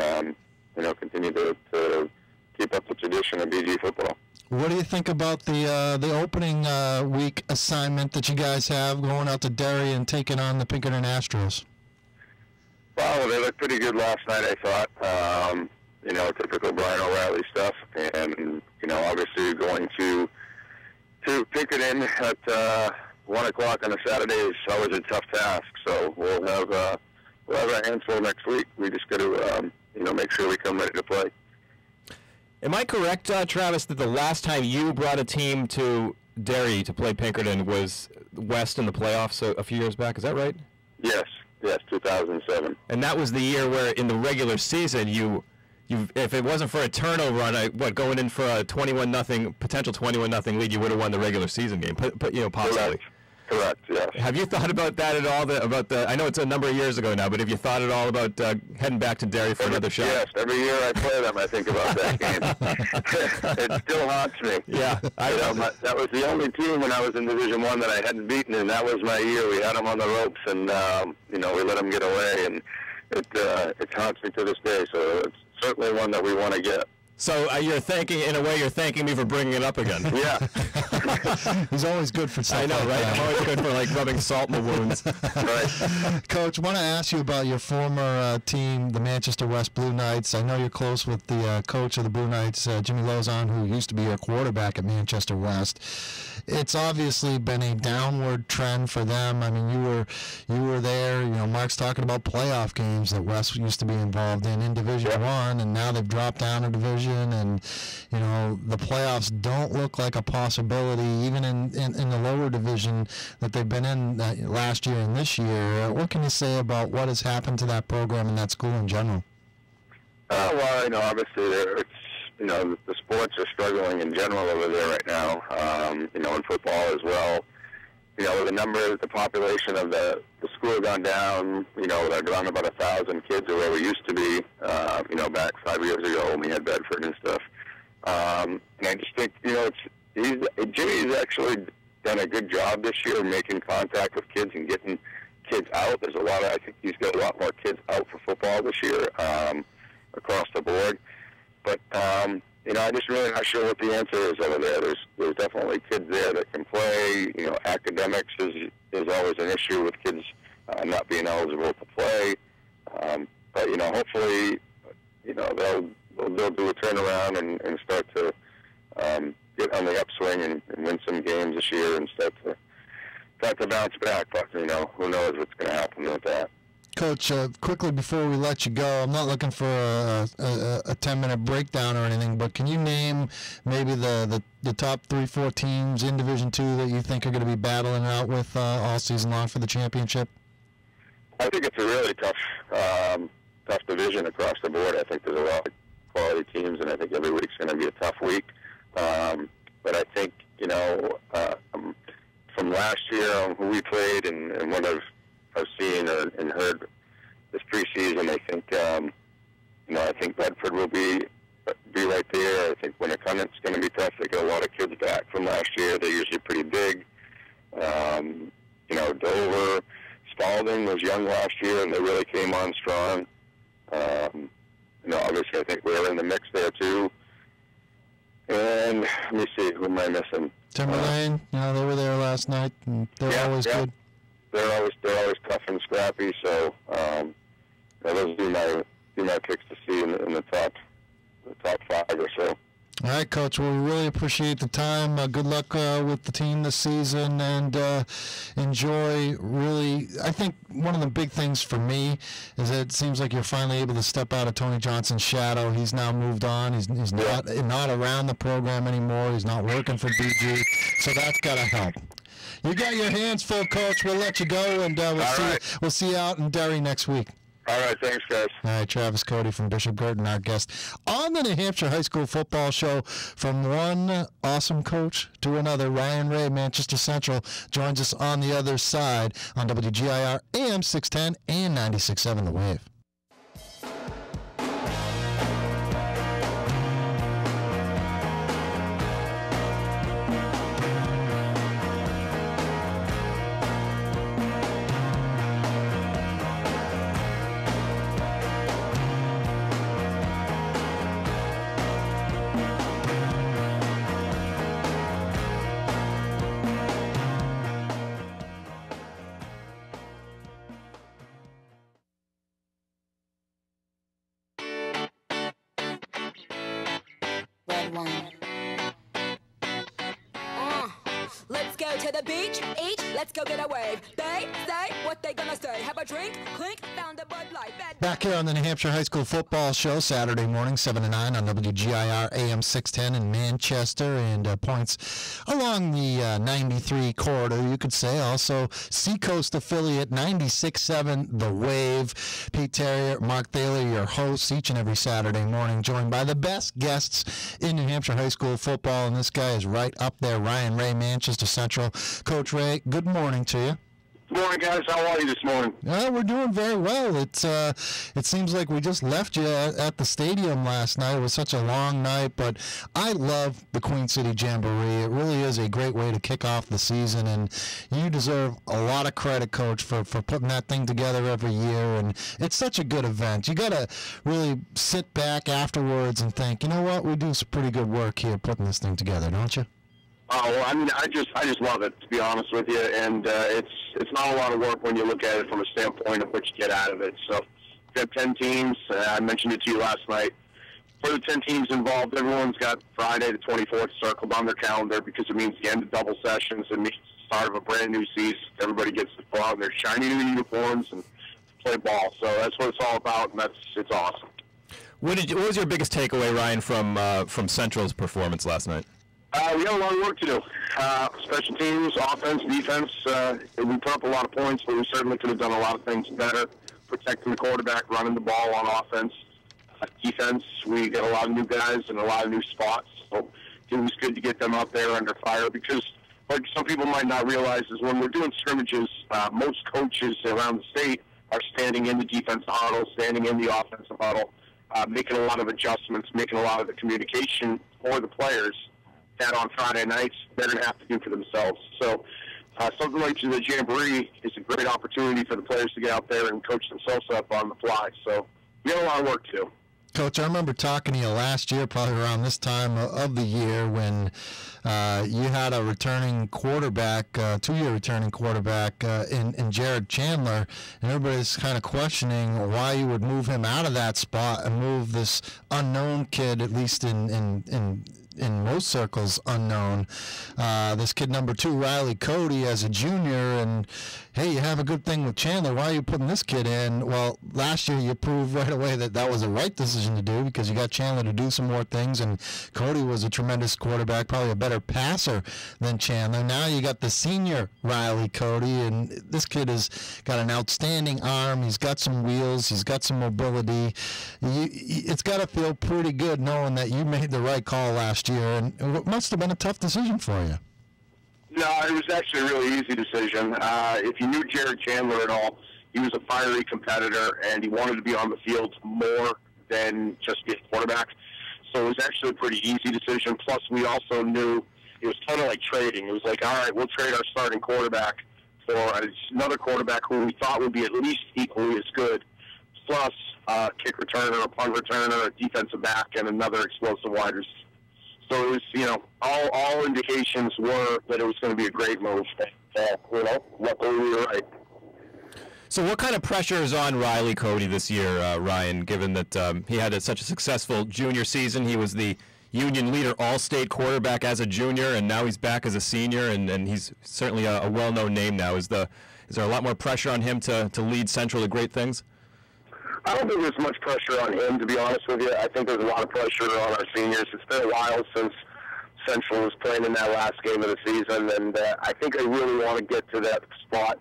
Speaker 8: continue to keep up the tradition of BG football.
Speaker 5: What do you think about the opening week assignment that you guys have going out to Derry and taking on the Pinkerton Astros?
Speaker 8: Well, they looked pretty good last night, I thought. Typical Brian O'Reilly stuff. And, obviously going to Pinkerton at 1 o'clock on a Saturday is always a tough task. So we'll have our hands full next week. We just got to, make sure we come ready to play.
Speaker 6: Am I correct, Travis, that the last time you brought a team to Derry to play Pinkerton was West in the playoffs a few years back? Is that right?
Speaker 8: Yes, 2007.
Speaker 6: And that was the year where in the regular season if it wasn't for a turnover on going in for a potential 21-0 lead, you would have won the regular season game, possibly.
Speaker 8: Correct, yes.
Speaker 6: Have you thought about that at all? I know it's a number of years ago now, but have you thought at all about heading back to Derry for another shot?
Speaker 8: Yes, every year I play them, I think about that game. It still haunts me.
Speaker 6: Yeah,
Speaker 8: that was the only team when I was in Division I that I hadn't beaten, and that was my year. We had them on the ropes, and we let them get away, and it haunts me to this day. So it's certainly one that we want to get.
Speaker 6: So you're thanking me for bringing it up again.
Speaker 8: Yeah.
Speaker 5: He's always good for stuff.
Speaker 6: I know,
Speaker 5: like
Speaker 6: right?
Speaker 5: that.
Speaker 6: I'm always good for like rubbing salt in the wounds.
Speaker 8: Right.
Speaker 5: Coach, want to ask you about your former team, the Manchester West Blue Knights. I know you're close with the coach of the Blue Knights, Jimmy Lozon, who used to be your quarterback at Manchester West. It's obviously been a downward trend for them. I mean, you were there. You know, Marc's talking about playoff games that West used to be involved in Division One, and now they've dropped down a division. And you know, the playoffs don't look like a possibility, even in the lower division that they've been in last year and this year. What can you say about what has happened to that program and that school in general?
Speaker 8: Well, you know, obviously, you know, the sports are struggling in general over there right now. You know, in football as well. You know, the population of the school gone down. You know, they're down about 1,000 kids or where we used to be. You know, back 5 years ago when we had Bedford and stuff. And I just think, you know, Jimmy's actually done a good job this year making contact with kids and getting kids out. I think he's got a lot more kids out for football this year across the board. But, you know, I'm just really not sure what the answer is over there. There's definitely kids there that can play. You know, academics is always an issue with kids not being eligible to play. But, you know, hopefully, you know, they'll do a turnaround and start to get on the upswing and win some games this year and start to bounce back. But, you know, who knows what's going to happen with that.
Speaker 5: Coach, quickly before we let you go, I'm not looking for a 10-minute breakdown or anything, but can you name maybe the top 3-4 teams in Division II that you think are going to be battling out with all season long for the championship?
Speaker 8: I think it's a really tough division across the board. I think there's a lot of quality teams, and I think every week's going to be a tough week. But I think, you know, from last year who we played and what I've seen and heard this preseason, I think, you know, I think Bedford will be right there. I think Winnicott going to be tough. They got a lot of kids back from last year. They're usually pretty big. You know, Dover, Spalding was young last year, and they really came on strong. You know, obviously, I think we're in the mix there too. And let me see, who am I missing?
Speaker 5: Timberlane, you know, they were there last night, and they're always good.
Speaker 8: They're always tough and scrappy. So those would be my picks to see in the top 5 or so.
Speaker 5: All right, Coach. Well, we really appreciate the time. Good luck with the team this season, and enjoy. Really, I think one of the big things for me is that it seems like you're finally able to step out of Tony Johnson's shadow. He's now moved on. He's not around the program anymore. He's not working for BG, so that's got to help. You got your hands full, Coach. We'll let you go, and we'll see you out in Derry next week.
Speaker 8: All right, thanks, guys.
Speaker 5: All right, Travis Cody from Bishop Girton, our guest on the New Hampshire High School Football Show. From one awesome coach to another, Ryan Ray, Manchester Central, joins us on the other side on WGIR AM 610 and 96.7 The Wave.
Speaker 9: Let's go to the beach, eat, let's go get a wave. They say what they gonna say. Have a drink, clink, found a Bud Light.
Speaker 5: Back here on the New Hampshire High School Football Show, Saturday morning, 7 to 9 on WGIR AM 610 in Manchester, and points along the 93 corridor, you could say. Also, Seacoast affiliate 96.7 The Wave. Pete Tarrier, Marc Thaler, your hosts each and every Saturday morning, joined by the best guests in New Hampshire High School football, and this guy is right up there, Ryan Ray, Manchester Central. Coach Ray, good morning to you.
Speaker 8: Morning, guys. How are you this morning?
Speaker 5: We're doing very well. It seems like we just left you at the stadium last night. It was such a long night, but I love the Queen City Jamboree. It really is a great way to kick off the season, and you deserve a lot of credit, Coach, for putting that thing together every year. And it's such a good event. You got to really sit back afterwards and think, you know what, we do some pretty good work here putting this thing together, don't you?
Speaker 8: Oh, well, I mean, I just love it, to be honest with you, and it's not a lot of work when you look at it from a standpoint of what you get out of it. So, we have 10 teams. I mentioned it to you last night. For the 10 teams involved, everyone's got Friday the 24th circled on their calendar because it means the end of double sessions. It means the start of a brand new season. Everybody gets to go out in their shiny new uniforms and play ball. So that's what it's all about, and it's awesome.
Speaker 6: What was your biggest takeaway, Ryan, from Central's performance last night?
Speaker 8: We have a lot of work to do. Special teams, offense, defense. We put up a lot of points, but we certainly could have done a lot of things better. Protecting the quarterback, running the ball on offense. Defense, we got a lot of new guys and a lot of new spots. So it was good to get them out there under fire because, like some people might not realize, is when we're doing scrimmages, most coaches around the state are standing in the defensive huddle, standing in the offensive huddle, making a lot of adjustments, making a lot of the communication for the players that on Friday nights they're going to have to do for themselves. So something like the Jamboree is a great opportunity for the players to get out there and coach themselves up on the fly. So we have a lot of work to do.
Speaker 5: Coach, I remember talking to you last year, probably around this time of the year, when you had a returning quarterback, two-year returning quarterback in Jared Chandler, and everybody's kind of questioning why you would move him out of that spot and move this unknown kid, at least in most circles, unknown. This kid number 2, Riley Cody, as a junior, and hey, you have a good thing with Chandler. Why are you putting this kid in? Well, last year you proved right away that was the right decision to do because you got Chandler to do some more things, and Cody was a tremendous quarterback, probably a better passer than Chandler. Now you got the senior Riley Cody, and this kid has got an outstanding arm. He's got some wheels. He's got some mobility. It's got to feel pretty good knowing that you made the right call last year, and it must have been a tough decision for you.
Speaker 8: No, it was actually a really easy decision. If you knew Jared Chandler at all, he was a fiery competitor, and he wanted to be on the field more than just be a quarterback. So it was actually a pretty easy decision. Plus, we also knew it was kind of like trading. It was like, all right, we'll trade our starting quarterback for another quarterback who we thought would be at least equally as good, plus a kick returner, a punt returner, a defensive back, and another explosive wide receiver. So it was, all indications were that it was going to be a great move. Luckily we were right.
Speaker 6: So what kind of pressure is on Riley Cody this year, Ryan, given that he had such a successful junior season? He was the Union leader all-state quarterback as a junior, and now he's back as a senior, and he's certainly a well-known name now. Is there a lot more pressure on him to lead Central to great things?
Speaker 8: I don't think there's much pressure on him, to be honest with you. I think there's a lot of pressure on our seniors. It's been a while since Central was playing in that last game of the season, and I think they really want to get to that spot.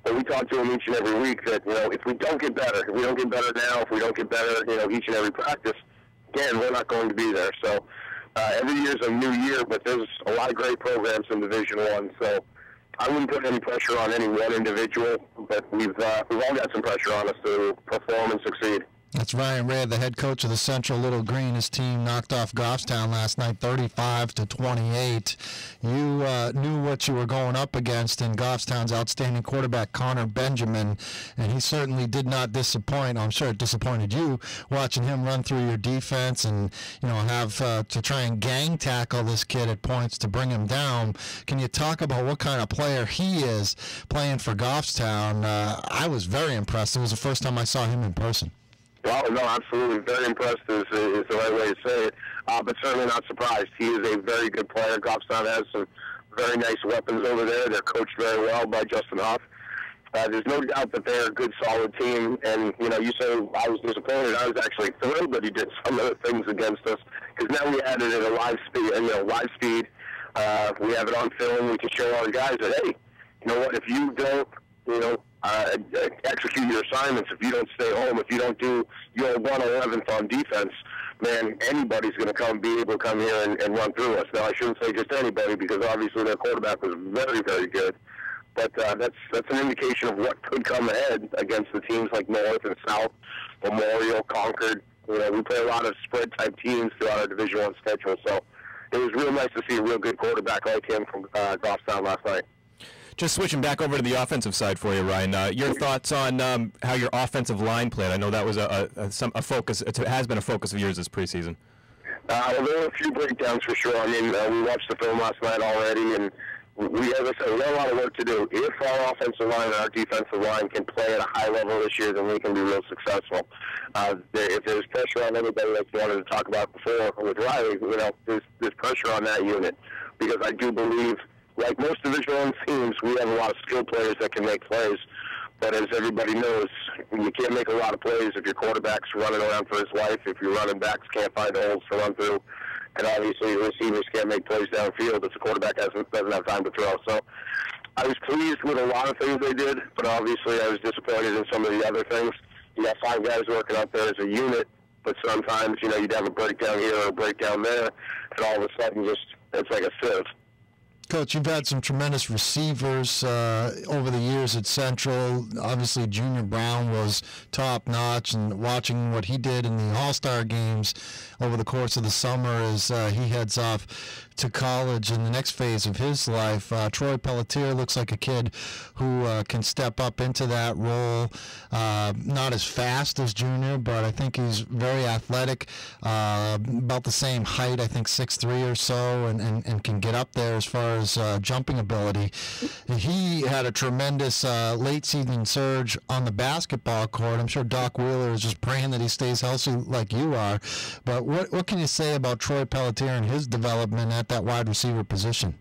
Speaker 8: But we talk to them each and every week that, if we don't get better, if we don't get better now, if we don't get better, each and every practice, again, we're not going to be there. So every year's a new year, but there's a lot of great programs in Division I. So I wouldn't put any pressure on any one individual, but we've all got some pressure on us to perform and succeed.
Speaker 5: That's Ryan Red, the head coach of the Central Little Green. His team knocked off Goffstown last night 35-28. You knew what you were going up against in Goffstown's outstanding quarterback, Connor Benjamin, and he certainly did not disappoint. I'm sure it disappointed you watching him run through your defense and have to try and gang tackle this kid at points to bring him down. Can you talk about what kind of player he is playing for Goffstown? I was very impressed. It was the first time I saw him in person.
Speaker 8: Well, no, absolutely. Very impressed is the right way to say it, but certainly not surprised. He is a very good player. Goffstown has some very nice weapons over there. They're coached very well by Justin Huff. There's no doubt that they're a good, solid team. And, you say I was disappointed. I was actually thrilled that he did some of the things against us because now we added it at live speed. Live speed. We have it on film. We can show our guys that, hey, you know what, if you don't, execute your assignments, if you don't stay home, if you don't do your 111th on defense, man, anybody's going to be able to come here and run through us. Now, I shouldn't say just anybody because obviously their quarterback was very, very good. But that's an indication of what could come ahead against the teams like North and South, Memorial, Concord. You know, we play a lot of spread-type teams throughout our Division I schedule, so it was real nice to see a real good quarterback like him from Goffstown last night.
Speaker 6: Just switching back over to the offensive side for you, Ryan. Your thoughts on how your offensive line played? I know that was a focus. It has been a focus of yours this preseason.
Speaker 8: Well, there were a few breakdowns for sure. I mean, we watched the film last night already, and we, as I said, we have a lot of work to do. If our offensive line and our defensive line can play at a high level this year, then we can be real successful. If there's pressure on anybody, like you wanted to talk about before with Riley, you know, there's pressure on that unit, because I do believe, like most Division I teams, we have a lot of skilled players that can make plays. But as everybody knows, you can't make a lot of plays if your quarterback's running around for his life, if your running backs can't find holes to run through, and obviously your receivers can't make plays downfield if the quarterback doesn't have time to throw. So I was pleased with a lot of things they did, but obviously I was disappointed in some of the other things. You got 5 guys working out there as a unit, but sometimes, you know, you'd have a breakdown here or a breakdown there, and all of a sudden it's like a sieve.
Speaker 5: Coach, you've had some tremendous receivers over the years at Central. Obviously, Junior Brown was top-notch, and watching what he did in the All-Star games over the course of the summer as he heads off to college in the next phase of his life. Troy Pelletier looks like a kid who can step up into that role. Not as fast as Junior, but I think he's very athletic, about the same height, I think 6'3" or so, and can get up there as far as jumping ability. He had a tremendous late season surge on the basketball court. I'm sure Doc Wheeler is just praying that he stays healthy like you are. But what can you say about Troy Pelletier and his development at that wide receiver position?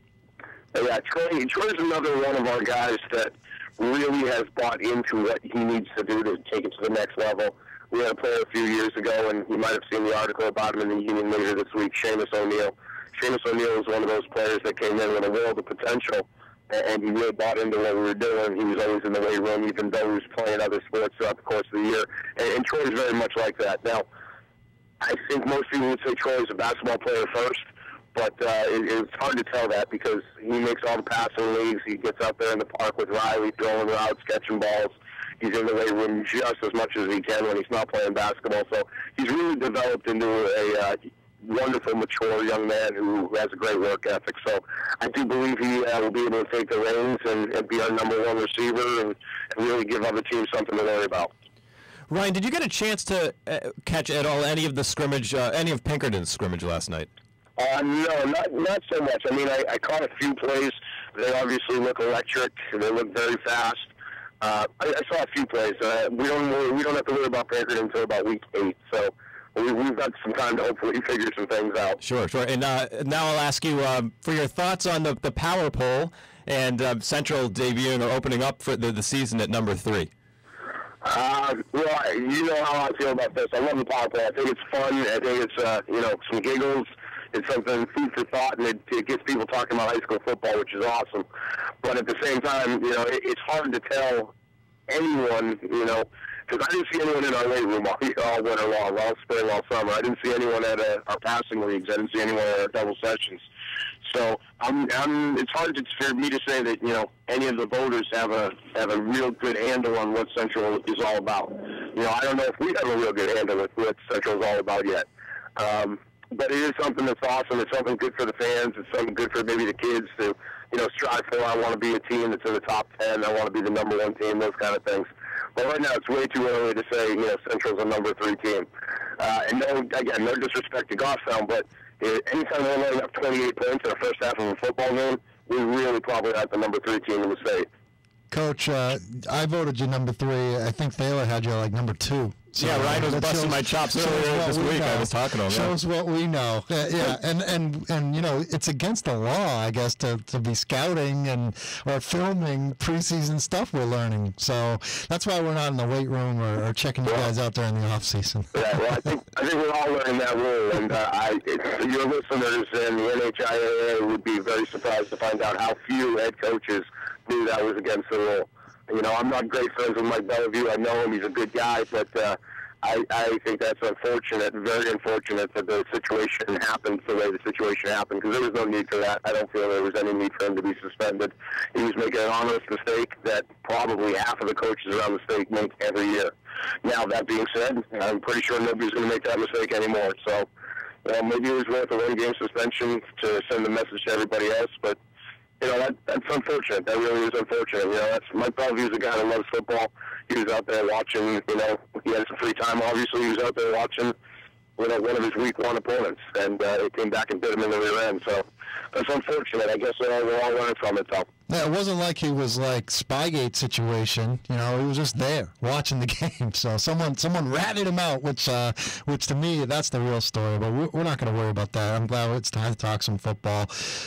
Speaker 8: Yeah, Troy's another one of our guys that really has bought into what he needs to do to take it to the next level. We had a player a few years ago, and you might have seen the article about him in the Union Leader this week, Seamus O'Neal. Seamus O'Neal was one of those players that came in with a world of potential, and he really bought into what we were doing. He was always in the weight room, even though he was playing other sports throughout the course of the year. And Troy's very much like that. Now, I think most people would say Troy's a basketball player first, but it's hard to tell that because he makes all the passing leagues. He gets out there in the park with Riley, throwing routes, catching balls. He's in the weight room just as much as he can when he's not playing basketball. So he's really developed into a wonderful, mature young man who has a great work ethic. So I do believe he will be able to take the reins and be our number one receiver and really give other teams something to worry about.
Speaker 6: Ryan, did you get a chance to catch at all any of the scrimmage, any of Pinkerton's scrimmage last night?
Speaker 8: No, not so much. I mean, I caught a few plays. They obviously look electric. They look very fast. I saw a few plays. We don't have to worry about Pinkerton until about week 8. So we've got some time to hopefully figure some things out.
Speaker 6: Sure. And now I'll ask you for your thoughts on the power poll and Central debuting or opening up for the season at number 3.
Speaker 8: Well, you know how I feel about this. I love the power poll. I think it's fun. I think it's some giggles. It's something food for thought, and it gets people talking about high school football, which is awesome. But at the same time, it's hard to tell anyone, because I didn't see anyone in our weight room all winter long, all spring, all summer. I didn't see anyone at our passing leagues. I didn't see anyone at our double sessions. So it's hard for me to say that any of the voters have a real good handle on what Central is all about. I don't know if we have a real good handle with what Central is all about yet. But it is something that's awesome. It's something good for the fans. It's something good for maybe the kids to, strive for. I want to be a team that's in the top 10. I want to be the number 1 team, those kind of things. But right now it's way too early to say, Central's a number 3 team. And no disrespect to Goffstown, but anytime we're letting up 28 points in the first half of a football game, we really probably have the number 3 team in the state.
Speaker 5: Coach, I voted you number 3. I think Thaler had you like number 2. So
Speaker 6: yeah, Ryan was busting my chops earlier this week. I was talking to him.
Speaker 5: Shows what we know. Yeah, and it's against the law, I guess, to be scouting or filming preseason stuff we're learning. So that's why we're not in the weight room or checking you guys out during the off season.
Speaker 8: Yeah, well, I think we're all learning that rule, and your listeners and the NHIAA would be very surprised to find out how few head coaches knew that was against the rule. I'm not great friends with Mike Bellevue. I know him. He's a good guy, but I think that's unfortunate, very unfortunate that the situation happened the way the situation happened, because there was no need for that. I don't feel there was any need for him to be suspended. He was making an honest mistake that probably half of the coaches around the state make every year. Now, that being said, I'm pretty sure nobody's going to make that mistake anymore. So, maybe it was worth a one-game suspension to send a message to everybody else, but that's unfortunate. That really is unfortunate. Mike Bellevue's a guy that loves football. He was out there watching, he had some free time, obviously. He was out there watching, one of his week one opponents, and it came back and bit him in the rear end. So that's unfortunate. I guess we're all learning from it, though.
Speaker 5: Yeah, it wasn't like he was like Spygate situation. He was just there watching the game. So someone ratted him out, which to me, that's the real story. But we're not going to worry about that. I'm glad it's time to talk some football.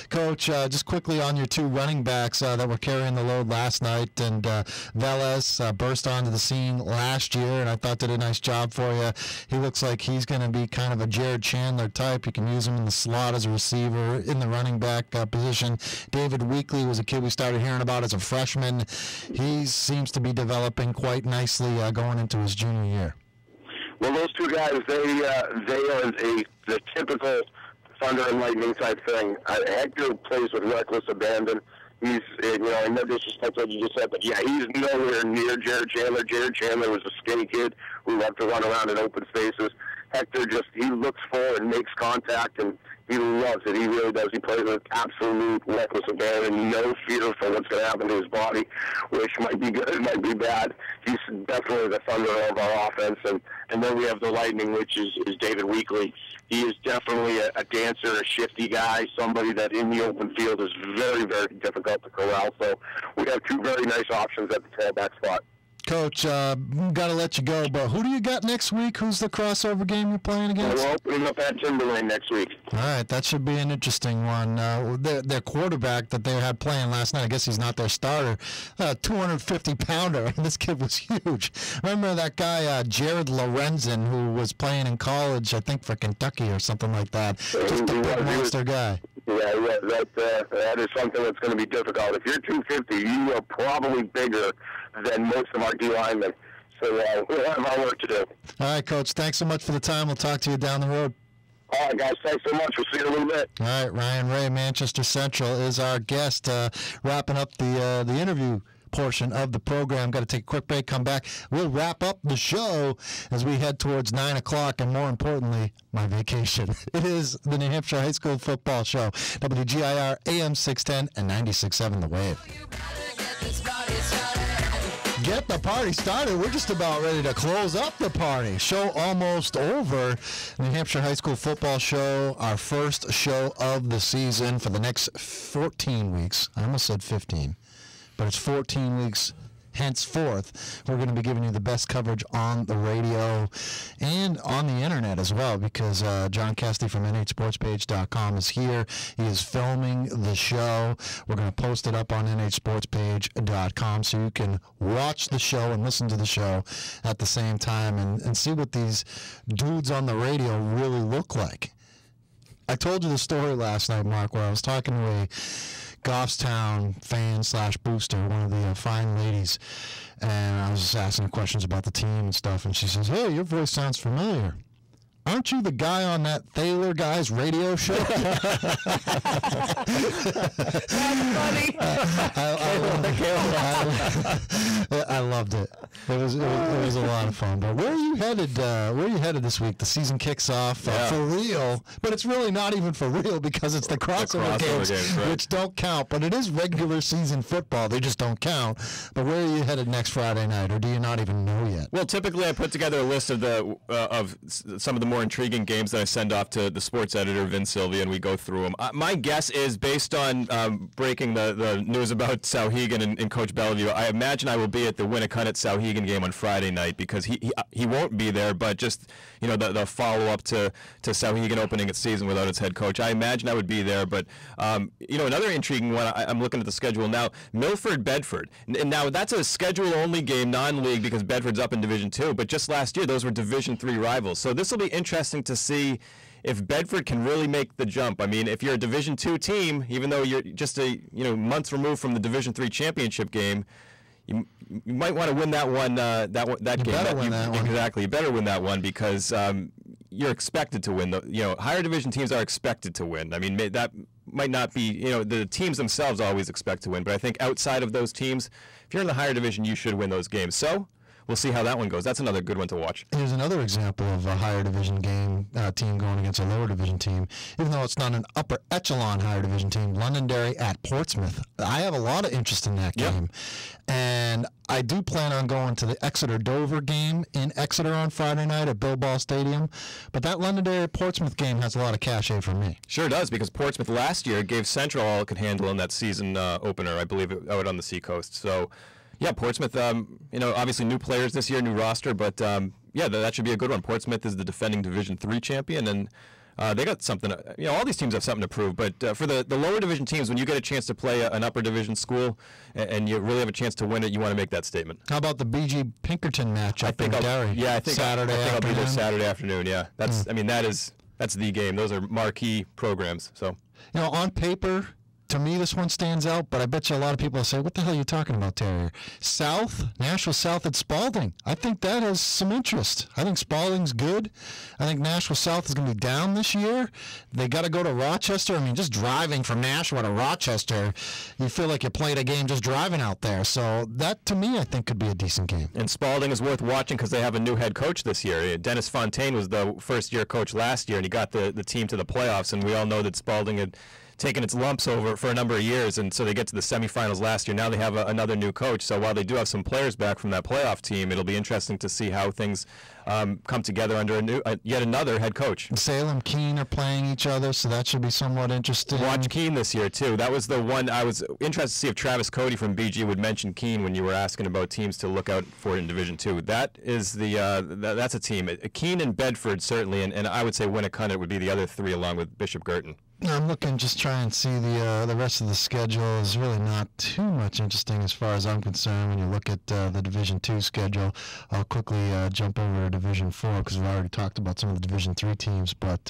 Speaker 5: Coach, just quickly on your two running backs that were carrying the load last night, and Velez burst onto the scene last year, and I thought did a nice job for you. He looks like he's going to be kind of a Jared Chandler type. You can use him in the slot as a receiver, in the running back position. David Weekley was a kid we started hearing about as a freshman. He seems to be developing quite nicely going into his junior year.
Speaker 8: Well, those two guys, they are the typical thunder and lightning type thing. Hector plays with reckless abandon. He's, no disrespect to what you just said, but yeah, he's nowhere near Jared Chandler. Jared Chandler was a skinny kid who loved to run around in open spaces. Hector he looks for and makes contact, and he loves it. He really does. He plays with absolute reckless abandon, no fear for what's going to happen to his body, which might be good, it might be bad. He's definitely the thunder of our offense. And then we have the lightning, which is David Weekley. He is definitely a dancer, a shifty guy, somebody that in the open field is very, very difficult to corral. So we have two very nice options at the tailback spot.
Speaker 5: Coach, got to let you go, but who do you got next week? Who's the crossover game you're playing against?
Speaker 8: We're opening up at Timberlane next week.
Speaker 5: All right, that should be an interesting one. Their quarterback that they had playing last night, I guess he's not their starter, 250-pounder. This kid was huge. Remember that guy, Jared Lorenzen, who was playing in college, I think for Kentucky or something like that. Just a big monster guy.
Speaker 8: Yeah, that is something that's going to be difficult. If you're 250, you are probably bigger than most of our D linemen. So we'll have our work to do.
Speaker 5: All right, Coach. Thanks so much for the time. We'll talk to you down the road.
Speaker 8: All right, guys. Thanks so much. We'll see you in a little bit.
Speaker 5: All right, Ryan Ray, Manchester Central, is our guest, wrapping up the interview portion of the program. Got to take a quick break, come back. We'll wrap up the show as we head towards 9 o'clock, and more importantly, my vacation. It is the New Hampshire High School Football Show. WGIR AM 610 and 96.7 The Wave. Get the party started. We're just about ready to close up the party. Show almost over. New Hampshire High School Football Show, our first show of the season for the next 14 weeks. I almost said 15. But it's 14 weeks henceforth. We're going to be giving you the best coverage on the radio and on the internet as well, because John Cassidy from nhsportspage.com is here. He is filming the show. We're going to post it up on nhsportspage.com so you can watch the show and listen to the show at the same time and see what these dudes on the radio really look like. I told you the story last night, Mark, where I was talking to a Goffstown fan / booster, one of the fine ladies, and I was just asking questions about the team and stuff, and she says, "Hey, your voice sounds familiar. Aren't you the guy on that Thaler guy's radio show?" That's
Speaker 3: funny.
Speaker 5: I loved it. It was a lot of fun. But where are you headed? Where are you headed this week? The season kicks off for real, but it's really not even for real because it's the crossover games, right, which don't count. But it is regular season football; they just don't count. But where are you headed next Friday night, or do you not even know yet?
Speaker 6: Well, typically I put together a list of some of the more intriguing games that I send off to the sports editor, Vin Sylvia, and we go through them. My guess is, based on breaking the news about Souhegan and Coach Bellevue, I imagine I will be at the Winnicott-Souhegan game on Friday night, because he won't be there, but just the follow-up to Souhegan opening its season without its head coach. I imagine I would be there, but another intriguing one, I'm looking at the schedule now, Milford-Bedford. And now that's a schedule-only game, non-league, because Bedford's up in Division II, but just last year those were Division III rivals. So this will be interesting to see if Bedford can really make the jump. I mean, if you're a Division II team, even though you're just months removed from the Division III championship game, you might want to win that one. That game.
Speaker 5: Better win that one.
Speaker 6: Exactly. You better win that one because you're expected to win. Higher division teams are expected to win. I mean, that might not be. The teams themselves always expect to win, but I think outside of those teams, if you're in the higher division, you should win those games. So we'll see how that one goes. That's another good one to watch.
Speaker 5: Here's another example of a higher division team going against a lower division team, even though it's not an upper echelon higher division team. Londonderry at Portsmouth. I have a lot of interest in that game, and I do plan on going to the Exeter-Dover game in Exeter on Friday night at Bilbao Stadium. But that Londonderry-Portsmouth game has a lot of cachet for me.
Speaker 6: Sure does, because Portsmouth last year gave Central all it could handle in that season opener, I believe, out on the Seacoast. So, yeah, Portsmouth, obviously new players this year, new roster, but, that should be a good one. Portsmouth is the defending Division III champion, and they got something. All these teams have something to prove. But for the lower division teams, when you get a chance to play an upper division school and you really have a chance to win it, you want to make that statement.
Speaker 5: How about the BG Pinkerton match up in Derry?
Speaker 6: Yeah, I think I'll be there Saturday afternoon. Yeah, that's the game. Those are marquee programs. So
Speaker 5: on paper, to me, this one stands out, but I bet you a lot of people will say, what the hell are you talking about, Tarrier? Nashville South at Spalding. I think that has some interest. I think Spalding's good. I think Nashville South is going to be down this year. They got to go to Rochester. I mean, just driving from Nashville to Rochester, you feel like you played a game just driving out there. So that, to me, I think could be a decent game.
Speaker 6: And Spalding is worth watching because they have a new head coach this year. Dennis Fontaine was the first-year coach last year, and he got the team to the playoffs, and we all know that Spalding had taken its lumps over for a number of years, and so they get to the semifinals last year. Now they have another new coach, so while they do have some players back from that playoff team, it'll be interesting to see how things come together under yet another head coach.
Speaker 5: Salem, Keene are playing each other, so that should be somewhat interesting.
Speaker 6: Watch Keene this year, too. That was the one I was interested to see if Travis Cody from BG would mention Keene when you were asking about teams to look out for in Division II. That is that's a team. Keene and Bedford, certainly, and I would say Winnicott would be the other three along with Bishop Girton.
Speaker 5: I'm looking, just try and see the rest of the schedule is really not too much interesting as far as I'm concerned. When you look at the Division II schedule, I'll quickly jump over to Division IV because we've already talked about some of the Division III teams. But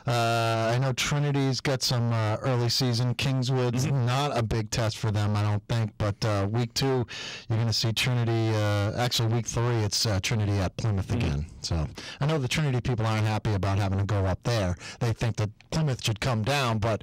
Speaker 5: I know Trinity's got some early season. Kingswood's not a big test for them, I don't think. But week 2, you're going to see Trinity. Actually, week 3, it's Trinity at Plymouth again. So I know the Trinity people aren't happy about having to go up there. They think that Plymouth should come down, but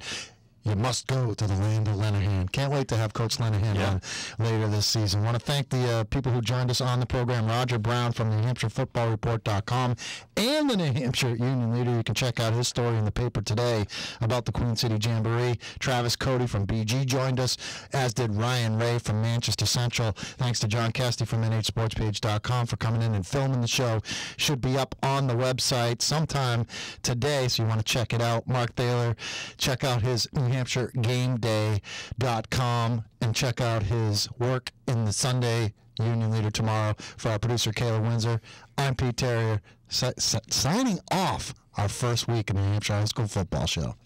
Speaker 5: you must go to the land of Lenahan. Can't wait to have Coach Lenahan on later this season. Want to thank the people who joined us on the program. Roger Brown from the NewHampshireFootballReport.com and the New Hampshire Union Leader. You can check out his story in the paper today about the Queen City Jamboree. Travis Cody from BG joined us, as did Ryan Ray from Manchester Central. Thanks to John Casty from NHSportsPage.com for coming in and filming the show. Should be up on the website sometime today, so you want to check it out. Marc Thaler, check out his NewHampshireGameDay.com and check out his work in the Sunday Union Leader tomorrow. For our producer, Kayla Windsor, I'm Pete Tarrier, signing off our first week in the New Hampshire High School Football Show.